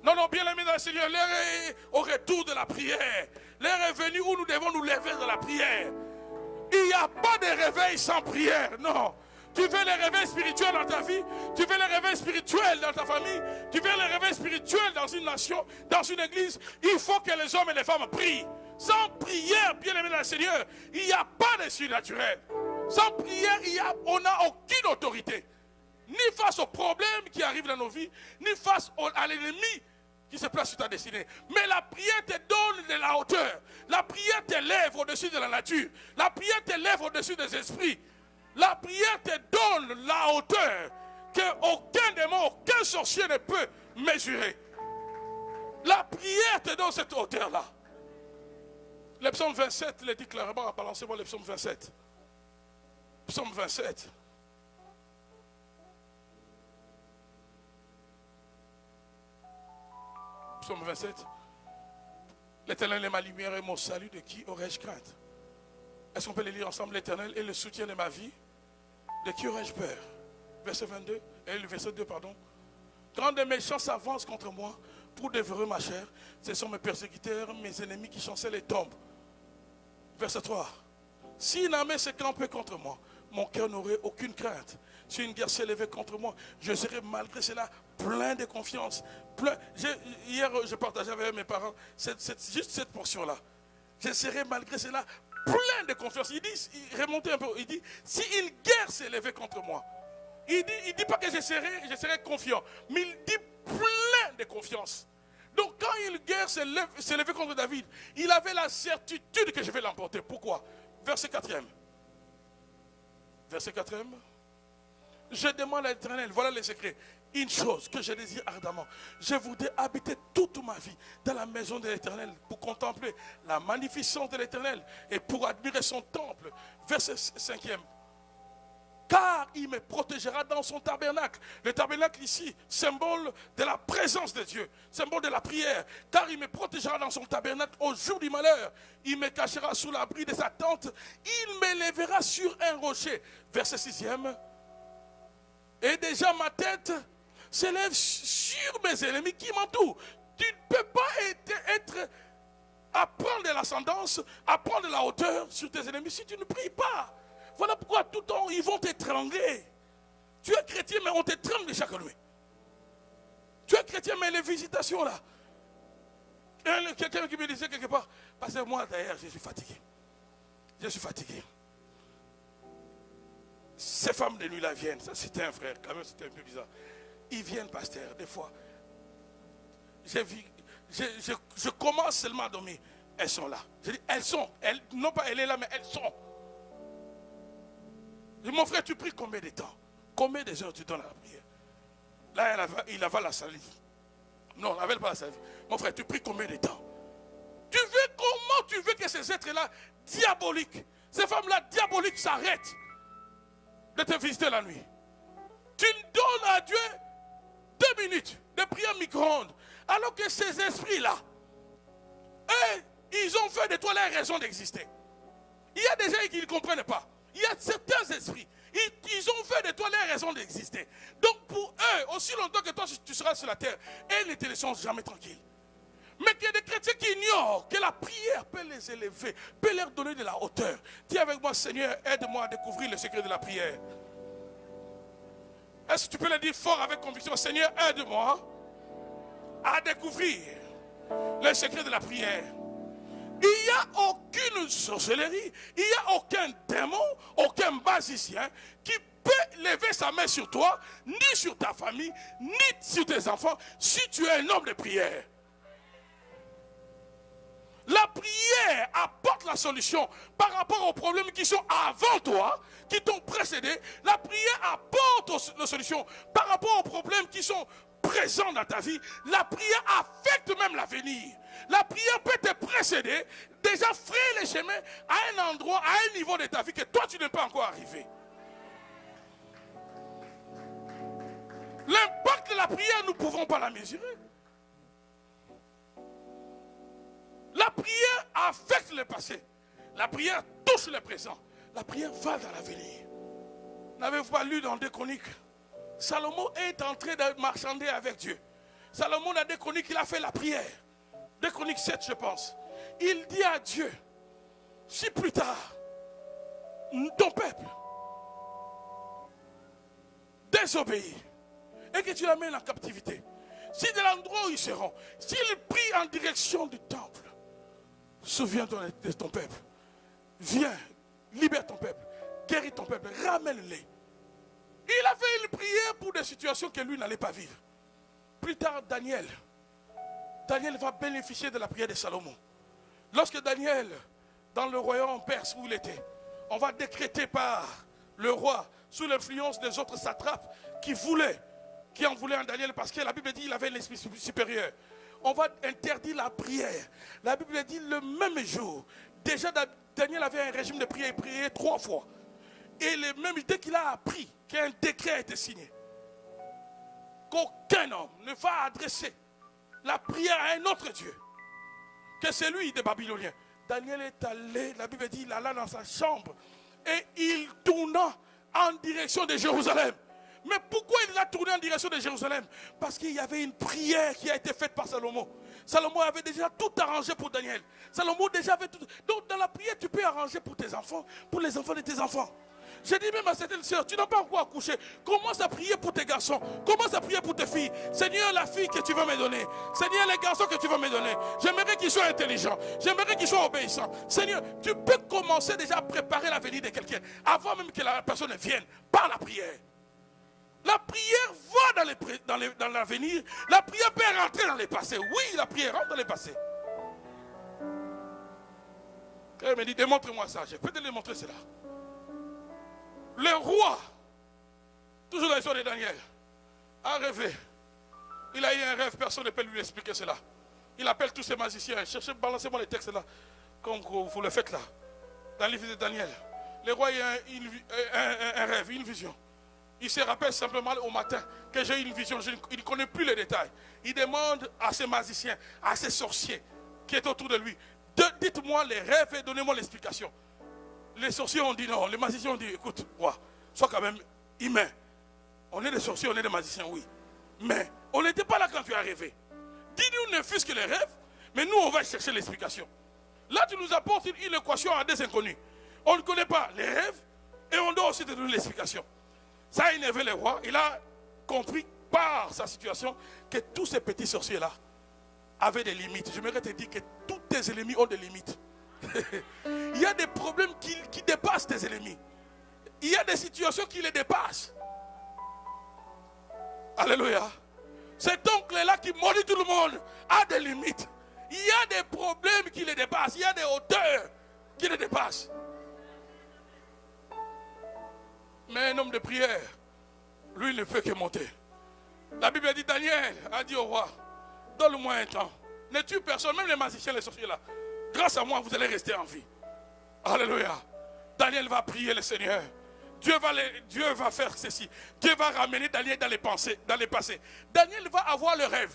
Non, bien aimé dans le Seigneur, l'heure est au retour de la prière. L'heure est venue où nous devons nous lever dans la prière. Il n'y a pas de réveil sans prière, non. Tu veux les réveils spirituels dans ta vie, tu veux les réveils spirituels dans ta famille, tu veux les réveils spirituels dans une nation, dans une église, il faut que les hommes et les femmes prient. Sans prière, bien aimé dans le Seigneur, il n'y a pas de surnaturel. Sans prière, on n'a aucune autorité. Ni face aux problèmes qui arrivent dans nos vies, ni face à l'ennemi qui se place sur ta destinée. Mais la prière te donne de la hauteur. La prière t'élève au-dessus de la nature. La prière t'élève au-dessus des esprits. La prière te donne la hauteur qu'aucun démon, aucun sorcier ne peut mesurer. La prière te donne cette hauteur-là. Le psaume 27 le dit clairement. Balancez-moi le psaume 27. Psaume 27. Psaume 27. L'Éternel est ma lumière et mon salut, de qui aurais-je crainte? Est-ce qu'on peut les lire ensemble? L'Éternel est le soutien de ma vie, de qui aurais-je peur? Verset 22, et le verset 2, pardon. Quand des méchants s'avancent contre moi pour dévorer ma chair, ce sont mes persécuteurs, mes ennemis qui chancellent et tombent. Verset 3. Si une armée s'est campée contre moi, mon cœur n'aurait aucune crainte. Si une guerre s'est levée contre moi, je serai malgré cela plein de confiance. Hier, je partageais avec mes parents juste cette portion-là. Je serai malgré cela plein de confiance. Il remontait un peu, il dit, si une guerre s'est levée contre moi, il dit pas que je serai confiant, mais il dit plein de confiance. Donc quand une guerre s'est levée contre David, il avait la certitude que je vais l'emporter. Pourquoi? Verset 4e. Verset 4e. Je demande à l'Éternel, voilà les secrets. Une chose que je désire ardemment, je voudrais habiter toute ma vie dans la maison de l'Éternel pour contempler la magnificence de l'Éternel et pour admirer son temple. Verset 5e. Car il me protégera dans son tabernacle. Le tabernacle ici, symbole de la présence de Dieu, symbole de la prière. Car il me protégera dans son tabernacle au jour du malheur. Il me cachera sous l'abri de sa tente. Il m'élèvera sur un rocher. Verset 6e. Et déjà ma tête s'élève sur mes ennemis qui m'entourent. Tu ne peux pas prendre de l'ascendance, à prendre de la hauteur sur tes ennemis si tu ne pries pas. Voilà pourquoi tout le temps ils vont t'étrangler. Tu es chrétien mais on t'étrangle chaque nuit. Tu es chrétien mais les visitations là. Quelqu'un qui me disait quelque part, parce que moi d'ailleurs je suis fatigué. Je suis fatigué. Ces femmes de nuit là viennent, ça c'était un frère, quand même c'était un peu bizarre. Ils viennent, pasteur, des fois. Je commence seulement à dormir. Elles sont là. Je dis, non pas elle est là, mais elles sont. Je dis, mon frère, tu pries combien de temps? Combien de heures tu donnes à la prière? Là, il avale la salive. Non, il n'avale pas la salive. Mon frère, tu pries combien de temps? Comment tu veux que ces êtres-là, diaboliques, ces femmes-là, diaboliques, s'arrêtent de te visiter la nuit? Tu donnes à Dieu 2 minutes de prière micro-ondes, alors que ces esprits-là, ils ont fait de toi la raison d'exister. Il y a des gens qui ne comprennent pas. Il y a certains esprits, ils ont fait de toi la raison d'exister. Donc pour eux, aussi longtemps que toi tu seras sur la terre, elles ne te laisseront jamais tranquilles. Mais qu'il y a des chrétiens qui ignorent que la prière peut les élever, peut leur donner de la hauteur. Dis avec moi, Seigneur, aide-moi à découvrir le secret de la prière. Est-ce que tu peux le dire fort avec conviction? Seigneur, aide-moi à découvrir le secret de la prière. Il n'y a aucune sorcellerie, il n'y a aucun démon, aucun magicien qui peut lever sa main sur toi, ni sur ta famille, ni sur tes enfants, si tu es un homme de prière. la solution par rapport aux problèmes qui sont avant toi, qui t'ont précédé. La prière apporte la solution par rapport aux problèmes qui sont présents dans ta vie. La prière affecte même l'avenir. La prière peut te précéder, déjà frayer les chemins à un endroit, à un niveau de ta vie que toi tu n'es pas encore arrivé. L'impact de la prière, nous ne pouvons pas la mesurer. La prière affecte le passé. La prière touche le présent. La prière va dans l'avenir. N'avez-vous pas lu dans 2 Chroniques? Salomon est en train de marchander avec Dieu. Salomon a 2 Chroniques, il a fait la prière. 2 Chroniques 7, je pense. Il dit à Dieu, si plus tard, ton peuple désobéit et que tu l'amènes en captivité, si de l'endroit où ils seront, s'ils prient en direction du temple, souviens-toi de ton peuple. Viens, libère ton peuple, guéris ton peuple, ramène-les. Il a fait une prière pour des situations que lui n'allait pas vivre. Plus tard, Daniel va bénéficier de la prière de Salomon. Lorsque Daniel, dans le royaume perse où il était, on va décréter par le roi, sous l'influence des autres satrapes qui en voulaient en Daniel, parce que la Bible dit qu'il avait l'esprit supérieur. On va interdire la prière. La Bible dit le même jour, déjà Daniel avait un régime de prière, il priait 3 fois. Et le même dès qu'il a appris qu'un décret a été signé, qu'aucun homme ne va adresser la prière à un autre Dieu que celui des Babyloniens. Daniel est allé, la Bible dit, il alla dans sa chambre et il tourna en direction de Jérusalem. Mais pourquoi il a tourné en direction de Jérusalem? Parce qu'il y avait une prière qui a été faite par Salomon. Salomon avait déjà tout arrangé pour Daniel. Salomon déjà avait tout. Donc dans la prière, tu peux arranger pour tes enfants, pour les enfants de tes enfants. Je dis même à certaines sœurs, tu n'as pas encore accouché. Commence à prier pour tes garçons. Commence à prier pour tes filles. Seigneur, la fille que tu vas me donner. Seigneur, les garçons que tu vas me donner. J'aimerais qu'ils soient intelligents. J'aimerais qu'ils soient obéissants. Seigneur, tu peux commencer déjà à préparer l'avenir de quelqu'un avant même que la personne vienne par la prière. La prière va dans l'avenir. La prière peut rentrer dans le passé. Oui, la prière rentre dans le passé. Elle me dit, démontre-moi ça. Je peux te démontrer cela. Le roi, toujours dans l'histoire de Daniel, a rêvé. Il a eu un rêve, personne ne peut lui expliquer cela. Il appelle tous ces magiciens. Cherchez, balancez-moi les textes là, comme vous le faites là, dans le livre de Daniel. Le roi a un rêve, une vision. Il se rappelle simplement au matin que j'ai une vision. Il ne connaît plus les détails. Il demande à ces magiciens, à ces sorciers qui est autour de lui, dites-moi les rêves et donnez-moi l'explication. Les sorciers ont dit non, les magiciens ont dit, écoute, roi, sois quand même humain. On est des sorciers, on est des magiciens, oui. Mais on n'était pas là quand tu as rêvé. Dis-nous ne fût-ce que les rêves, mais nous on va chercher l'explication. Là tu nous apportes une équation à des inconnus. On ne connaît pas les rêves et on doit aussi te donner l'explication. Ça a énervé le roi, il a compris par sa situation que tous ces petits sorciers-là avaient des limites. J'aimerais te dire que tous tes ennemis ont des limites. Il y a des problèmes qui dépassent tes ennemis. Il y a des situations qui les dépassent. Alléluia. Cet oncle-là qui maudit tout le monde a des limites. Il y a des problèmes qui les dépassent. Il y a des hauteurs qui les dépassent. Mais un homme de prière, lui, il ne fait que monter. La Bible dit, Daniel a dit au roi, donne-moi un temps. Ne tue personne, même les magiciens, les sorciers là. Grâce à moi, vous allez rester en vie. Alléluia. Daniel va prier le Seigneur. Dieu va faire ceci. Dieu va ramener Daniel dans les pensées, dans les passés. Daniel va avoir le rêve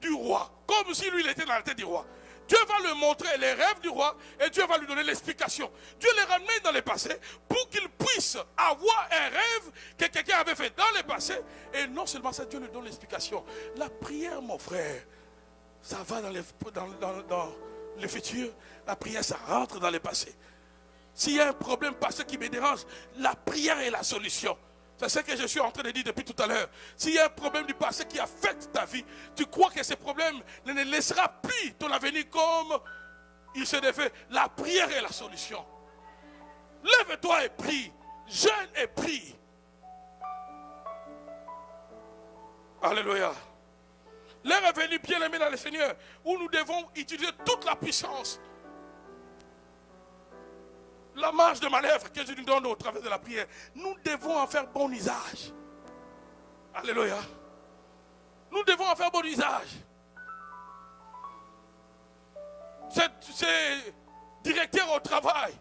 du roi, comme si lui il était dans la tête du roi. Dieu va lui montrer les rêves du roi et Dieu va lui donner l'explication. Dieu les ramène dans le passé pour qu'il puisse avoir un rêve que quelqu'un avait fait dans le passé. Et non seulement ça, Dieu lui donne l'explication. La prière, mon frère, ça va dans le futur. La prière, ça rentre dans le passé. S'il y a un problème passé qui me dérange, la prière est la solution. C'est ce que je suis en train de dire depuis tout à l'heure. S'il y a un problème du passé qui affecte ta vie, tu crois que ce problème ne laissera plus ton avenir comme il se devait. La prière est la solution. Lève-toi et prie. Jeûne et prie. Alléluia. L'heure est venue, bien aimé dans le Seigneur, où nous devons utiliser toute la puissance la marge de manœuvre que Dieu nous donne au travers de la prière, nous devons en faire bon usage. Alléluia. Nous devons en faire bon usage. C'est directeur au travail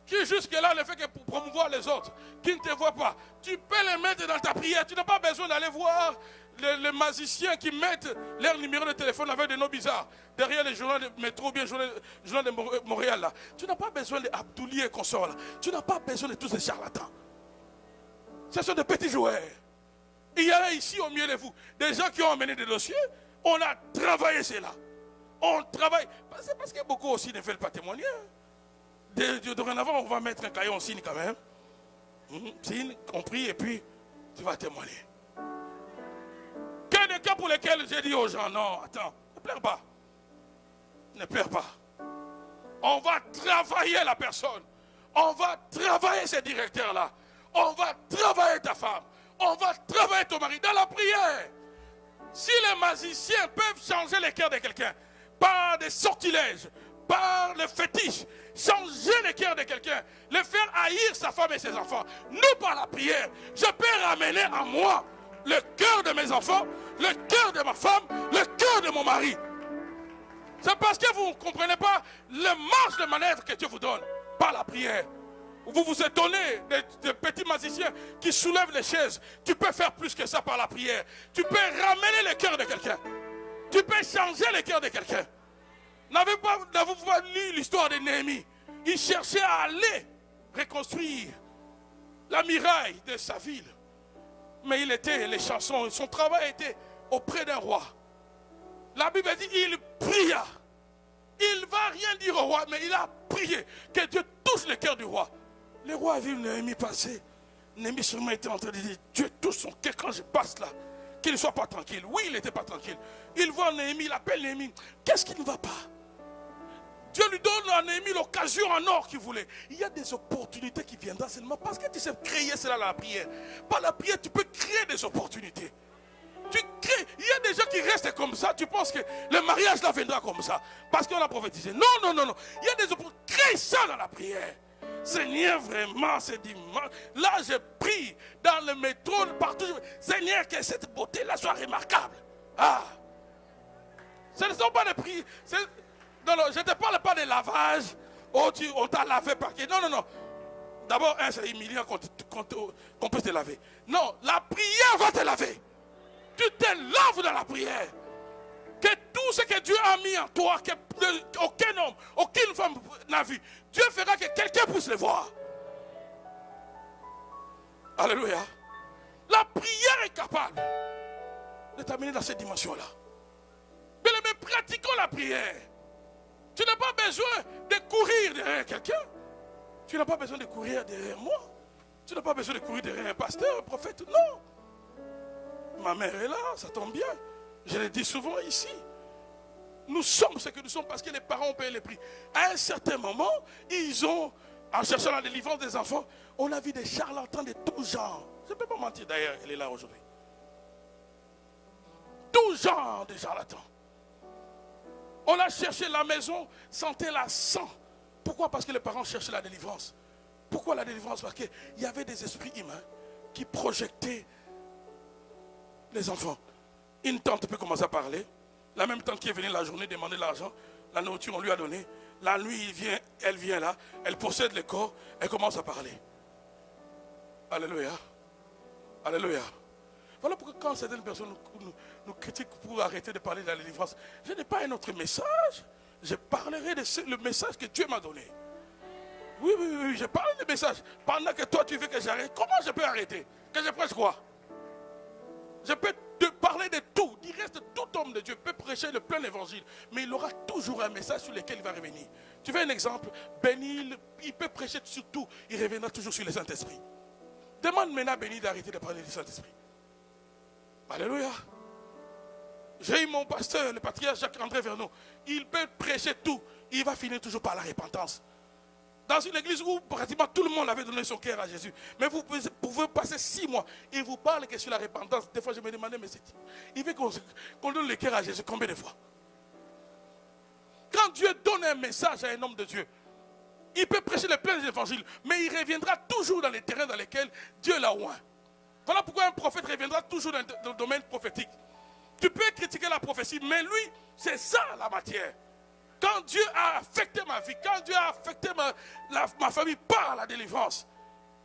qui jusque-là ne fait que pour promouvoir les autres, qui ne te voient pas. Tu peux les mettre dans ta prière. Tu n'as pas besoin d'aller voir les magiciens qui mettent leur numéro de téléphone avec des noms bizarres derrière les journaux de métro ou bien les journaux de Montréal. Là. Tu n'as pas besoin d'Abdouli et consorts. Tu n'as pas besoin de tous ces charlatans. Ce sont des petits joueurs. Il y a ici au milieu de vous des gens qui ont amené des dossiers. On a travaillé cela. On travaille. C'est parce que beaucoup aussi ne veulent pas témoigner. Dorénavant, on va mettre un cahier en signe quand même. Signe, compris, et puis tu vas témoigner. Quel est le cas pour lesquels j'ai dit aux gens, non, attends, ne pleure pas. Ne pleure pas. On va travailler la personne. On va travailler ces directeurs-là. On va travailler ta femme. On va travailler ton mari dans la prière. Si les magiciens peuvent changer les cœurs de quelqu'un par des sortilèges, par le fétiche, changer le cœur de quelqu'un, le faire haïr sa femme et ses enfants, nous par la prière, je peux ramener à moi le cœur de mes enfants, le cœur de ma femme, le cœur de mon mari. C'est parce que vous ne comprenez pas le marge de manœuvre que Dieu vous donne par la prière. Vous vous étonnez des petits magiciens qui soulèvent les chaises. Tu peux faire plus que ça par la prière. Tu peux ramener le cœur de quelqu'un. Tu peux changer le cœur de quelqu'un. N'avez-vous pas lu l'histoire de Néhémie? Il cherchait à aller reconstruire la muraille de sa ville. Mais les chansons, son travail était auprès d'un roi. La Bible dit il pria. Il ne va rien dire au roi, mais il a prié que Dieu touche le cœur du roi. Le roi a vu Néhémie passer. Néhémie sûrement était en train de dire Dieu touche son cœur quand je passe là. Qu'il ne soit pas tranquille. Oui, il n'était pas tranquille. Il voit Néhémie, il appelle Néhémie. Qu'est-ce qui ne va pas? Dieu lui donne à Néhémie l'occasion en or qu'il voulait. Il y a des opportunités qui viendront seulement parce que tu sais créer cela dans la prière. Par la prière, tu peux créer des opportunités. Tu crées. Il y a des gens qui restent comme ça. Tu penses que le mariage là viendra comme ça. Parce qu'on a prophétisé. Non, non, non, non. Il y a des opportunités. Crée ça dans la prière. Seigneur, vraiment, c'est dimanche. Là, je prie dans le métro, partout. Seigneur, que cette beauté-là soit remarquable. Ah. Ce ne sont pas des prières. Non, non, je ne te parle pas de lavage. Oh, on t'a lavé par qui? Non, non, non. D'abord, c'est humiliant qu'on peut te laver. Non, la prière va te laver. Tu te laves dans la prière. Que tout ce que Dieu a mis en toi, aucun homme, aucune femme n'a vu, Dieu fera que quelqu'un puisse le voir. Alléluia. La prière est capable de t'amener dans cette dimension-là. Mais pratiquons la prière. Tu n'as pas besoin de courir derrière quelqu'un. Tu n'as pas besoin de courir derrière moi. Tu n'as pas besoin de courir derrière un pasteur, un prophète. Non. Ma mère est là, ça tombe bien. Je le dis souvent ici. Nous sommes ce que nous sommes parce que les parents ont payé les prix. À un certain moment, en cherchant la délivrance des enfants, on a vu des charlatans de tout genre. Je ne peux pas mentir d'ailleurs, elle est là aujourd'hui. Tout genre de charlatans. On a cherché la maison, sentait la sang. Pourquoi? Parce que les parents cherchaient la délivrance. Pourquoi la délivrance? Parce qu'il y avait des esprits humains qui projetaient les enfants. Une tante peut commencer à parler. La même tante qui est venue la journée demander de l'argent. La nourriture, on lui a donné. La nuit, elle vient là. Elle possède le corps. Elle commence à parler. Alléluia. Alléluia. Voilà pourquoi quand certaines personnes nous critiquent pour arrêter de parler de la délivrance, je n'ai pas un autre message. Je parlerai de le message que Dieu m'a donné. Oui, oui, oui, je parle du message. Pendant que toi, tu veux que j'arrête, comment je peux arrêter? Que je prêche quoi? Je peux te parler de tout. Il reste tout homme de Dieu peut prêcher le plein évangile. Mais il aura toujours un message sur lequel il va revenir. Tu veux un exemple? Béni, il peut prêcher sur tout. Il reviendra toujours sur le Saint-Esprit. Demande maintenant à Béni d'arrêter de parler du Saint-Esprit. Alléluia. J'ai eu mon pasteur, le patriarche Jacques-André Vernon. Il peut prêcher tout. Il va finir toujours par la repentance. Dans une église où pratiquement tout le monde avait donné son cœur à Jésus. Mais vous pouvez passer 6 mois. Il vous parle que sur la repentance. Des fois je me demandais, mais il veut qu'on donne le cœur à Jésus combien de fois? Quand Dieu donne un message à un homme de Dieu, Il peut prêcher les pleins évangiles, mais il reviendra toujours dans les terrains dans lesquels Dieu l'a oint. Voilà pourquoi un prophète reviendra toujours dans le domaine prophétique. Tu peux critiquer la prophétie, mais lui, c'est ça la matière. Quand Dieu a affecté ma vie, quand Dieu a affecté ma famille par la délivrance,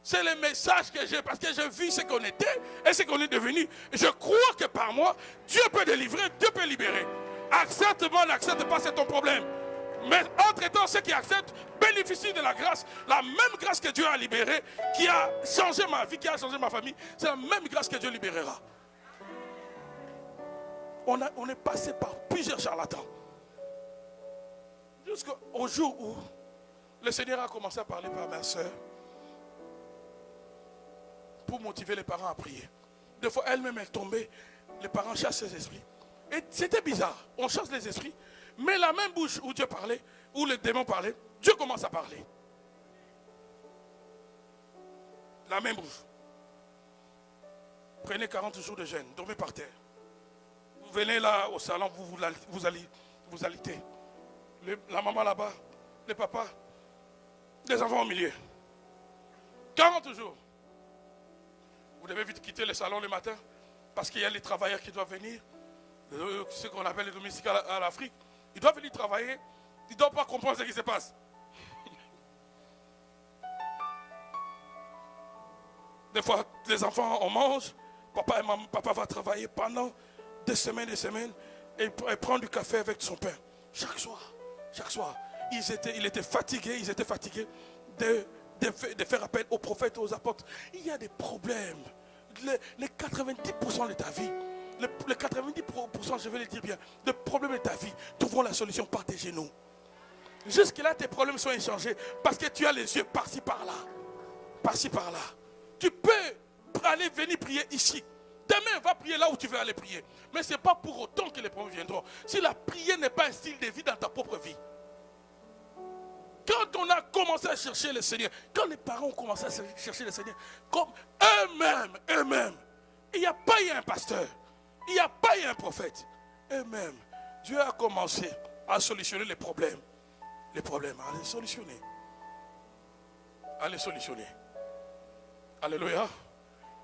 c'est le message que j'ai, parce que j'ai vu ce qu'on était et ce qu'on est devenu. Je crois que par moi, Dieu peut délivrer, Dieu peut libérer. Accepte-moi, n'accepte pas, c'est ton problème. Mais entre-temps, ceux qui acceptent bénéficient de la grâce, la même grâce que Dieu a libérée, qui a changé ma vie, qui a changé ma famille, c'est la même grâce que Dieu libérera. On est passé par plusieurs charlatans. Jusqu'au jour où le Seigneur a commencé à parler par ma soeur pour motiver les parents à prier. Des fois, elle-même est tombée, les parents chassent ses esprits. Et c'était bizarre, on chasse les esprits, mais la même bouche où Dieu parlait, où le démon parlait, Dieu commence à parler. La même bouche. Prenez 40 jours de jeûne, dormez par terre. Vous venez là au salon, vous alitez. La maman là-bas, les papas, les enfants au milieu. 40 jours. Vous devez vite quitter le salon le matin parce qu'il y a les travailleurs qui doivent venir, ce qu'on appelle les domestiques à l'Afrique. Ils doivent venir travailler, ils ne doivent pas comprendre ce qui se passe. Des fois, les enfants, on mange, papa va travailler pendant des semaines et prend du café avec son pain. Chaque soir. Ils étaient fatigués de faire appel aux prophètes, aux apôtres. Il y a des problèmes. Les 90% de ta vie, les 90%, je vais le dire bien, des problèmes de ta vie, trouvons la solution par tes genoux. Jusque-là, tes problèmes sont échangés parce que tu as les yeux par-ci, par-là. Par-ci, par-là. Tu peux venir prier ici. Demain, va prier là où tu veux aller prier. Mais ce n'est pas pour autant que les problèmes viendront. Si la prière n'est pas un style de vie dans ta propre vie. Quand on a commencé à chercher le Seigneur, quand les parents ont commencé à chercher le Seigneur, comme eux-mêmes, il n'y a pas eu un pasteur, il n'y a pas eu un prophète. Eux-mêmes, Dieu a commencé à solutionner les problèmes. Les problèmes, à les solutionner. À les solutionner. Alléluia.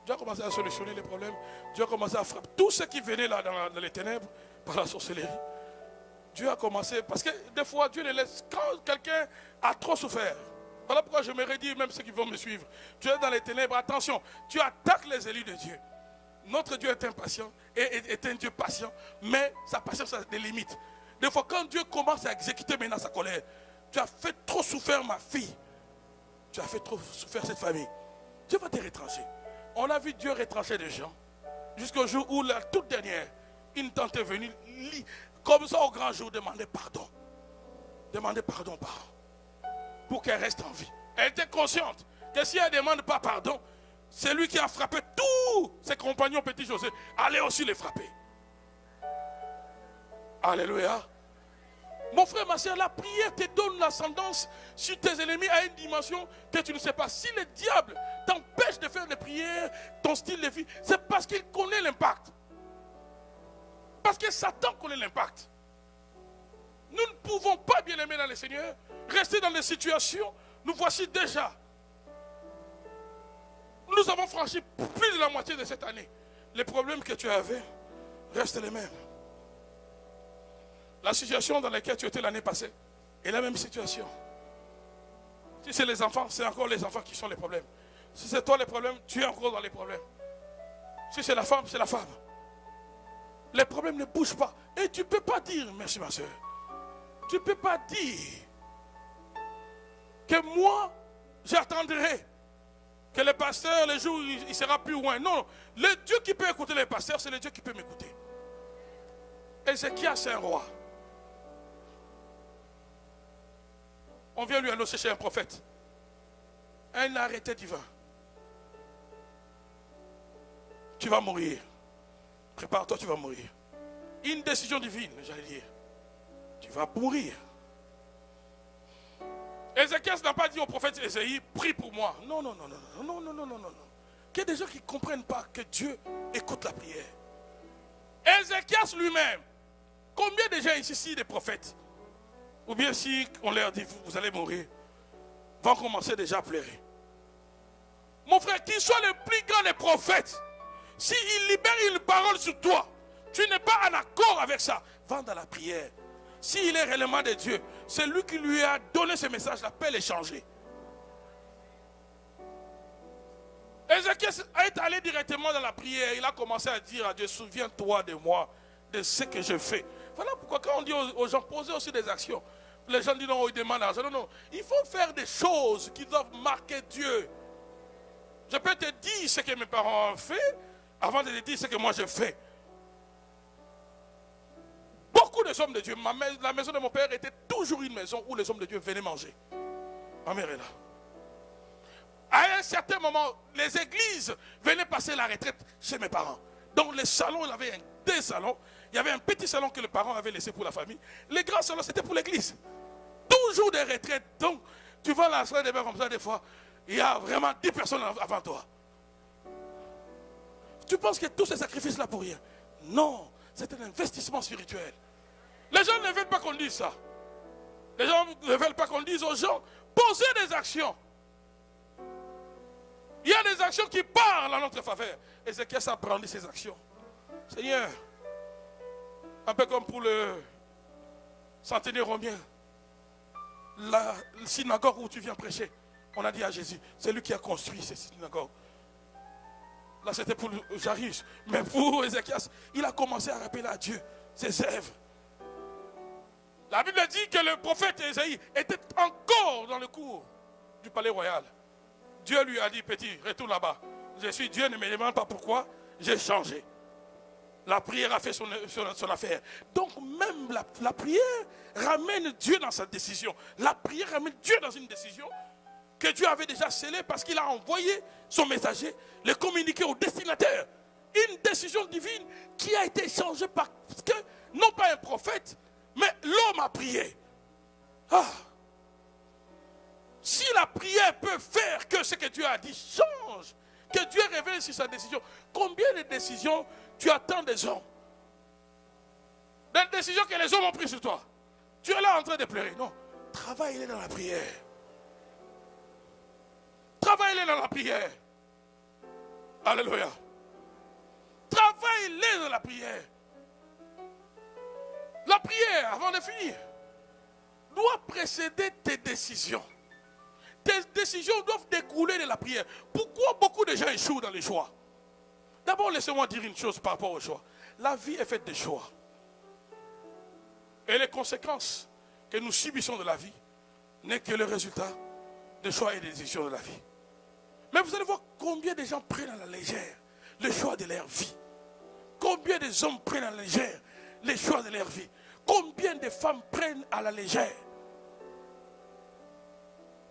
Dieu a commencé à solutionner les problèmes. Dieu a commencé à frapper tous ceux qui venaient là dans les ténèbres par la sorcellerie. Dieu a commencé, parce que des fois Dieu les laisse quand quelqu'un a trop souffert. Voilà pourquoi je me redis, même ceux qui vont me suivre. Tu es dans les ténèbres, attention, tu attaques les élus de Dieu. Notre Dieu est impatient, est un Dieu patient, mais sa patience a des limites. Des fois, quand Dieu commence à exécuter maintenant sa colère, tu as fait trop souffrir ma fille. Tu as fait trop souffrir cette famille. Dieu va te retrancher. On a vu Dieu retrancher des gens. Jusqu'au jour où la toute dernière, une tante est venue, comme ça au grand jour, demander pardon. Demander pardon, pour qu'elle reste en vie. Elle était consciente que si elle ne demande pas pardon, c'est lui qui a frappé tous ses compagnons petit José, allait aussi les frapper. Alléluia. Mon frère, ma soeur, la prière te donne l'ascendance sur tes ennemis à une dimension que tu ne sais pas. Si le diable t'empêche de faire des prières, ton style de vie, c'est parce qu'il connaît l'impact. Parce que Satan connaît l'impact. Nous ne pouvons pas, bien aimer dans le Seigneur, rester dans des situations. Nous voici déjà. Nous avons franchi plus de la moitié de cette année. Les problèmes que tu avais restent les mêmes. La situation dans laquelle tu étais l'année passée est la même situation. Si c'est les enfants, c'est encore les enfants qui sont les problèmes. Si c'est toi les problèmes, tu es encore dans les problèmes. Si c'est la femme, c'est la femme. Les problèmes ne bougent pas. Et tu ne peux pas dire, merci ma soeur, tu ne peux pas dire que moi, j'attendrai que le pasteur, le jour où il sera plus loin. Non, le Dieu qui peut écouter les pasteurs, c'est le Dieu qui peut m'écouter. Ézéchias, c'est un roi. On vient lui annoncer chez un prophète un arrêté divin. Tu vas mourir. Prépare-toi, tu vas mourir. Une décision divine, j'allais dire. Tu vas mourir. Ézéchias n'a pas dit au prophète Ésaïe, prie pour moi. Non. Il y a des gens qui ne comprennent pas que Dieu écoute la prière. Ézéchias lui-même, combien de gens ici, des prophètes, ou bien si on leur dit, vous allez mourir, vont commencer déjà à pleurer. Mon frère, qu'il soit le plus grand des prophètes, s'il libère une parole sur toi, tu n'es pas en accord avec ça, va dans la prière. S'il est réellement de Dieu, c'est lui qui lui a donné ce message-là, peut les changer. Ézéchias est allé directement dans la prière, il a commencé à dire à Dieu, souviens-toi de moi, de ce que je fais. Voilà pourquoi quand on dit aux gens, posez aussi des actions. Les gens disent non, ils demandent l'argent. Non, non, il faut faire des choses qui doivent marquer Dieu. Je peux te dire ce que mes parents ont fait, avant de te dire ce que moi je fais. Beaucoup de hommes de Dieu, la maison de mon père était toujours une maison où les hommes de Dieu venaient manger. Ma mère est là. À un certain moment, les églises venaient passer la retraite chez mes parents. Donc les salons, il y avait deux salons. Il y avait un petit salon que les parents avaient laissé pour la famille. Les grands salons, c'était pour l'église. Toujours des retraites. Donc, tu vas à la salle de bain comme ça, des fois, il y a vraiment 10 personnes avant toi. Tu penses que tous ces sacrifices-là pour rien? Non, c'est un investissement spirituel. Les gens ne veulent pas qu'on dise ça. Les gens ne veulent pas qu'on dise aux gens, posez des actions. Il y a des actions qui parlent en notre faveur. Et c'est qu'est-ce qui a brandi ces actions. Seigneur, un peu comme pour le centenaire romain, la synagogue où tu viens prêcher, on a dit à Jésus, c'est lui qui a construit cette synagogue. Là c'était pour Jairus, mais pour Ézéchias, il a commencé à rappeler à Dieu ses œuvres. La Bible dit que le prophète Ésaïe était encore dans le cours du palais royal. Dieu lui a dit, petit, retourne là-bas. Je suis Dieu, ne me demande pas pourquoi, j'ai changé. La prière a fait son affaire. Donc même la prière ramène Dieu dans sa décision. La prière ramène Dieu dans une décision que Dieu avait déjà scellée parce qu'il a envoyé son messager le communiquer au destinataire. Une décision divine qui a été changée parce que, non pas un prophète, mais l'homme a prié. Ah. Si la prière peut faire que ce que Dieu a dit change, que Dieu révèle sur sa décision, combien de décisions tu attends des hommes? Des décisions que les hommes ont prises sur toi. Tu es là en train de pleurer. Non, travaille-les dans la prière. Travaille-les dans la prière. Alléluia. Travaille-les dans la prière. La prière, avant de finir, doit précéder tes décisions. Tes décisions doivent découler de la prière. Pourquoi beaucoup de gens échouent dans les choix? D'abord, laissez-moi dire une chose par rapport au choix. La vie est faite de choix. Et les conséquences que nous subissons de la vie n'est que le résultat des choix et des décisions de la vie. Mais vous allez voir combien de gens prennent à la légère le choix de leur vie. Combien de hommes prennent à la légère les choix de leur vie. Combien de femmes prennent à la légère.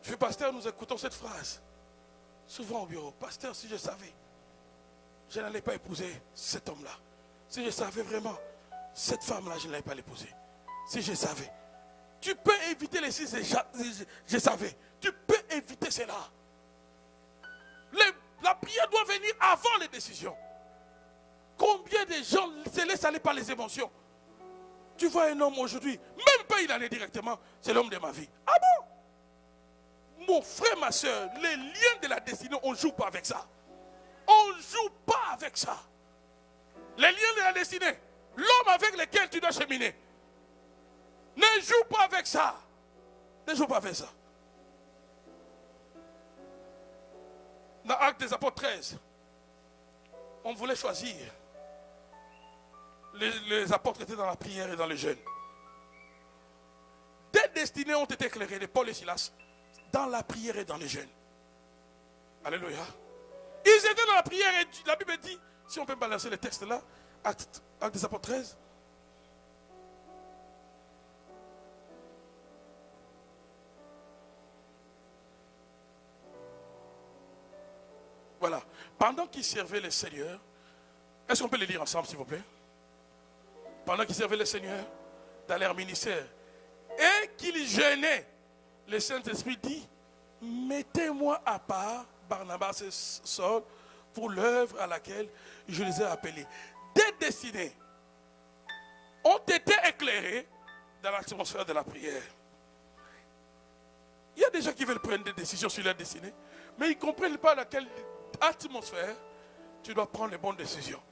Je suis pasteur, nous écoutons cette phrase souvent au bureau. Pasteur, si je savais, je n'allais pas épouser cet homme-là. Si je savais vraiment, cette femme-là, je n'allais pas l'épouser. Si je savais. Tu peux éviter les six, je savais. Tu peux éviter cela. La prière doit venir avant les décisions. Combien de gens se laissent aller par les émotions? Tu vois un homme aujourd'hui, même pas il en est directement, c'est l'homme de ma vie. Ah bon? Mon frère, ma soeur, les liens de la destinée, on ne joue pas avec ça. On ne joue pas avec ça. Les liens de la destinée, l'homme avec lequel tu dois cheminer, ne joue pas avec ça. Ne joue pas avec ça. Dans Actes des Apôtres 13, on voulait choisir. Les apôtres étaient dans la prière et dans le jeûne. Des destinées ont été éclairées de Paul et Silas dans la prière et dans le jeûne. Alléluia. Ils étaient dans la prière et la Bible dit, si on peut balancer le texte là, Actes des Apôtres 13. Voilà. Pendant qu'ils servaient le Seigneur, est-ce qu'on peut le lire ensemble s'il vous plaît? Pendant qu'ils servaient le Seigneur dans leur ministère et qu'ils jeûnaient, le Saint-Esprit dit, mettez-moi à part Barnabas et Saul pour l'œuvre à laquelle je les ai appelés. Des destinées ont été éclairées dans l'atmosphère de la prière. Il y a des gens qui veulent prendre des décisions sur leur destinée, mais ils ne comprennent pas dans quelle atmosphère tu dois prendre les bonnes décisions.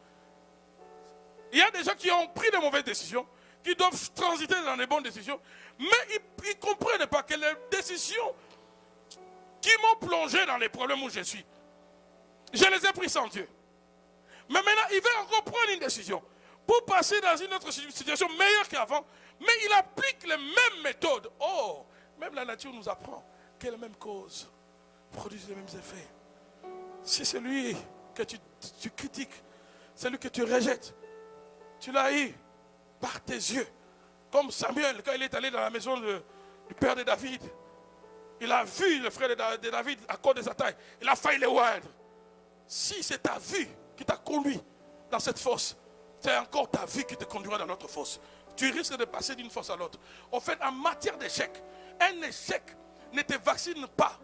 Il y a des gens qui ont pris de mauvaises décisions, qui doivent transiter dans les bonnes décisions, mais ils ne comprennent pas que les décisions qui m'ont plongé dans les problèmes où je suis, je les ai pris sans Dieu. Mais maintenant, il veut encore prendre une décision pour passer dans une autre situation meilleure qu'avant, mais il applique les mêmes méthodes. Oh, même la nature nous apprend que les mêmes causes produisent les mêmes effets. Si celui que tu critiques, celui que tu rejettes, tu l'as eu par tes yeux. Comme Samuel, quand il est allé dans la maison du père de David, il a vu le frère de David à cause de sa taille. Il a failli le oindre. Si c'est ta vue qui t'a conduit dans cette fosse, c'est encore ta vue qui te conduira dans l'autre fosse. Tu risques de passer d'une fosse à l'autre. En fait, en matière d'échec, un échec ne te vaccine pas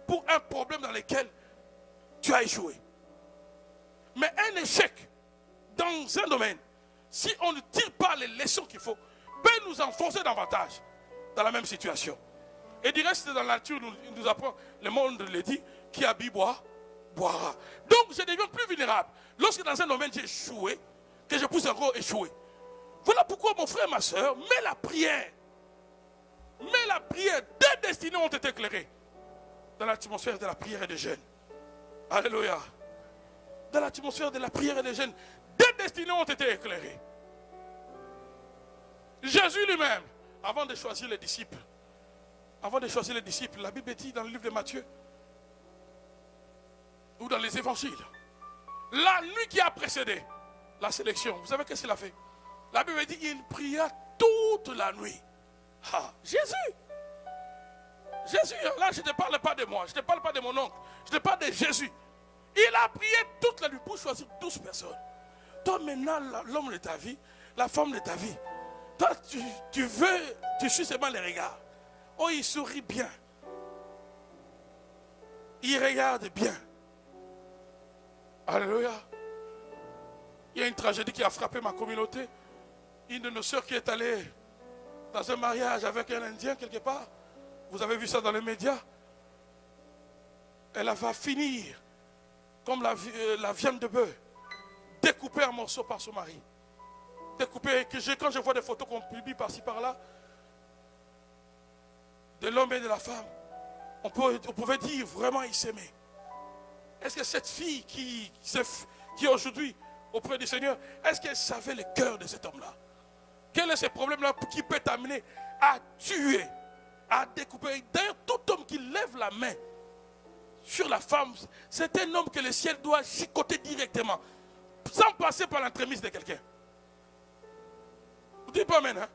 pour un problème dans lequel tu as échoué. Mais un échec dans un domaine, si on ne tire pas les leçons qu'il faut, peut nous enfoncer davantage dans la même situation. Et du reste, dans la nature, nous apprend, le monde le dit, qui a bu boira. Donc, je deviens plus vulnérable. Lorsque dans un domaine j'ai échoué, que je puisse encore échouer. Voilà pourquoi mon frère, ma soeur, mets la prière. Mets la prière. Des destinées ont été éclairées dans l'atmosphère de la prière et des jeûnes. Alléluia. Dans l'atmosphère de la prière et des jeûnes, des destinées ont été éclairées. Jésus lui-même, avant de choisir les disciples, la Bible dit dans le livre de Matthieu, ou dans les évangiles, la nuit qui a précédé la sélection, vous savez qu'est-ce qu'il a fait? La Bible dit il pria toute la nuit. Ah, Jésus, là je ne te parle pas de moi, je ne te parle pas de mon oncle, je te parle de Jésus. Il a prié toute la nuit pour choisir 12 personnes. Toi maintenant, l'homme de ta vie, la femme de ta vie, toi tu suis seulement les regards. Oh, il sourit bien. Il regarde bien. Alléluia. Il y a une tragédie qui a frappé ma communauté. Une de nos soeurs qui est allée dans un mariage avec un Indien quelque part. Vous avez vu ça dans les médias. Elle va finir comme la viande de bœuf, découpée en morceaux par son mari. Découpée, quand je vois des photos qu'on publie par-ci par-là, de l'homme et de la femme, on pouvait dire vraiment ils s'aimaient. Est-ce que cette fille qui est aujourd'hui auprès du Seigneur, est-ce qu'elle savait le cœur de cet homme-là? Quel est ce problème-là qui peut t'amener à tuer, à découper? D'ailleurs, tout homme qui lève la main sur la femme, c'est un homme que le ciel doit chicoter directement, sans passer par l'entremise de quelqu'un. Vous ne dites pas amen, hein?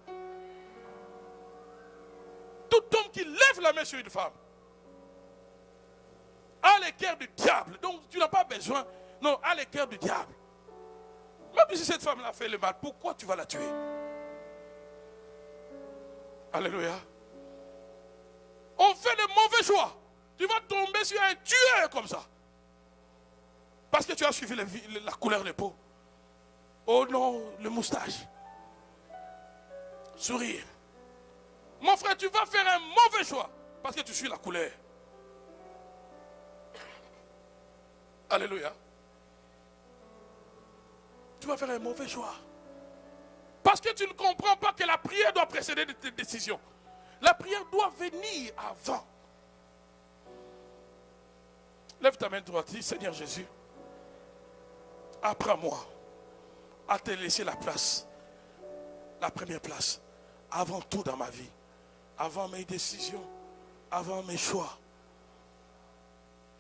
Tout homme qui lève la main sur une femme a le cœur du diable. Donc tu n'as pas besoin. Non, a le cœur du diable. Même si cette femme-là fait le mal, pourquoi tu vas la tuer? Alléluia. On fait de mauvais choix. Tu vas tomber sur un tueur comme ça. Parce que tu as suivi la couleur de peau. Oh non, le moustache. Sourire. Mon frère, tu vas faire un mauvais choix parce que tu suis la couleur. Alléluia. Tu vas faire un mauvais choix. Parce que tu ne comprends pas que la prière doit précéder tes décisions. La prière doit venir avant. Lève ta main droite, dis Seigneur Jésus, apprends-moi à te laisser la place, la première place, avant tout dans ma vie. Avant mes décisions, avant mes choix.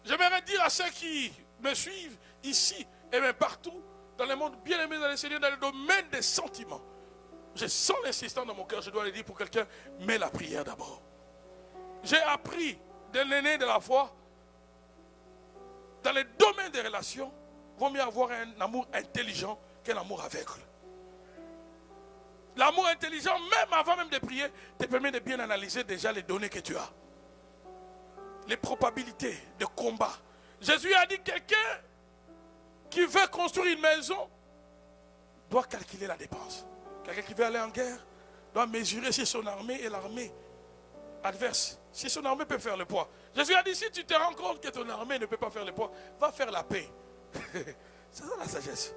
J'aimerais dire à ceux qui me suivent ici et même partout, dans le monde bien aimé dans le Seigneur, dans le domaine des sentiments. Je sens l'insistance dans mon cœur, je dois le dire pour quelqu'un, mais la prière d'abord. J'ai appris de l'aîné de la foi, dans les domaines des relations, il vaut mieux avoir un amour intelligent qu'un amour aveugle. L'amour intelligent, même avant même de prier, te permet de bien analyser déjà les données que tu as. Les probabilités de combat. Jésus a dit, quelqu'un qui veut construire une maison doit calculer la dépense. Quelqu'un qui veut aller en guerre doit mesurer si son armée et l'armée adverse Si son armée peut faire le poids. Jésus a dit, si tu te rends compte que ton armée ne peut pas faire le poids, va faire la paix. C'est ça la sagesse.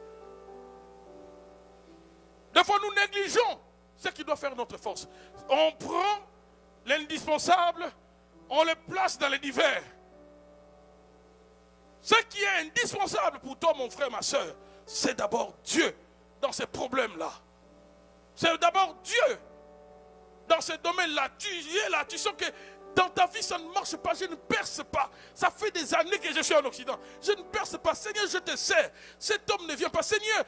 Des fois, nous négligeons ce qui doit faire notre force. On prend l'indispensable, on le place dans les divers. Ce qui est indispensable pour toi, mon frère, ma soeur, c'est d'abord Dieu dans ces problèmes-là. C'est d'abord Dieu dans ces domaines-là. Tu es là, tu sens que dans ta vie, ça ne marche pas, je ne perce pas. Ça fait des années que je suis en Occident. Je ne perce pas. Seigneur, je te sers. Cet homme ne vient pas. Seigneur,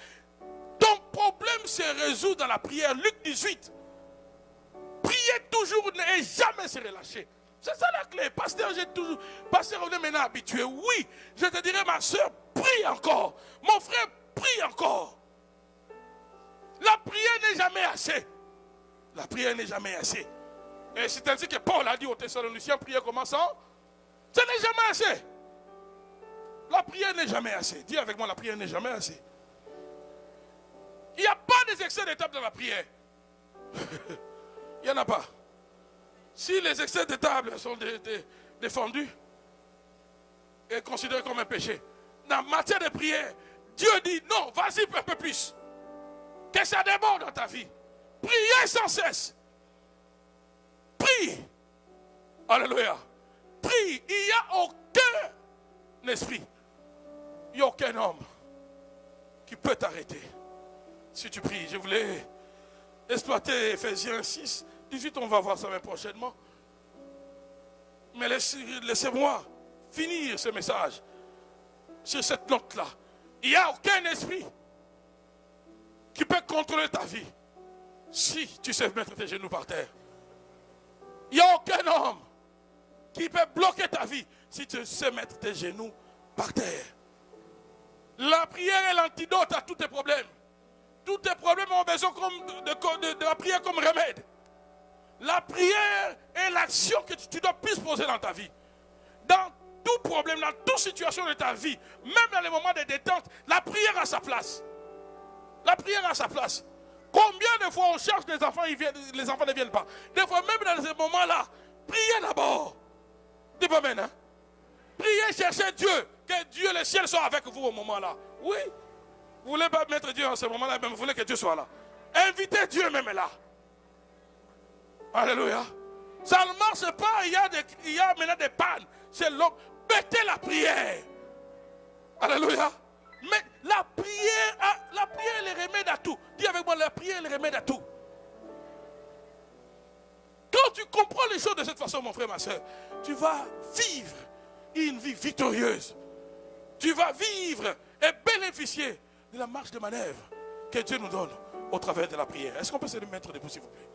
ton problème se résout dans la prière. Luc 18. Priez toujours et jamais se relâcher. C'est ça la clé. Pasteur, Pasteur, on est maintenant habitué. Oui, je te dirai, ma soeur, prie encore. Mon frère, prie encore. La prière n'est jamais assez. La prière n'est jamais assez. Et c'est ainsi que Paul a dit aux Thessaloniciens, priez comment ça? Ce n'est jamais assez. La prière n'est jamais assez. Dis avec moi, la prière n'est jamais assez. Il n'y a pas des excès d'étapes dans la prière. Il n'y en a pas. Si les excès d'étapes sont défendus et considérés comme un péché, dans matière de prière, Dieu dit non, vas-y un peu plus. Que ça déborde dans ta vie. Priez sans cesse. Prie. Alléluia. Prie. Il n'y a aucun esprit. Il n'y a aucun homme qui peut t'arrêter. Si tu pries, je voulais exploiter Ephésiens 6, 18, on va voir ça même prochainement. Mais laissez-moi finir ce message sur cette note-là. Il n'y a aucun esprit qui peut contrôler ta vie si tu sais mettre tes genoux par terre. Il n'y a aucun homme qui peut bloquer ta vie si tu sais mettre tes genoux par terre. La prière est l'antidote à tous tes problèmes. Tous tes problèmes ont besoin de la prière comme remède. La prière est l'action que tu dois plus poser dans ta vie. Dans tout problème, dans toute situation de ta vie, même dans les moments de détente, la prière a sa place. La prière a sa place. Combien de fois on cherche des enfants, les enfants ne viennent pas. Des fois, même dans ces moments-là, priez d'abord. Dis pas amen, hein? Priez, cherchez Dieu. Que Dieu, le ciel, soit avec vous au moment-là. Oui. Vous ne voulez pas mettre Dieu en ce moment-là, mais vous voulez que Dieu soit là. Invitez Dieu même là. Alléluia. Ça ne marche pas, il y a maintenant des pannes. C'est l'homme. Mettez la prière. Alléluia. Mais la prière est le remède à tout. Dis avec moi, la prière est le remède à tout. Quand tu comprends les choses de cette façon, mon frère, ma soeur, tu vas vivre une vie victorieuse. Tu vas vivre et bénéficier de la marge de manœuvre que Dieu nous donne au travers de la prière. Est-ce qu'on peut se mettre debout, s'il vous plaît?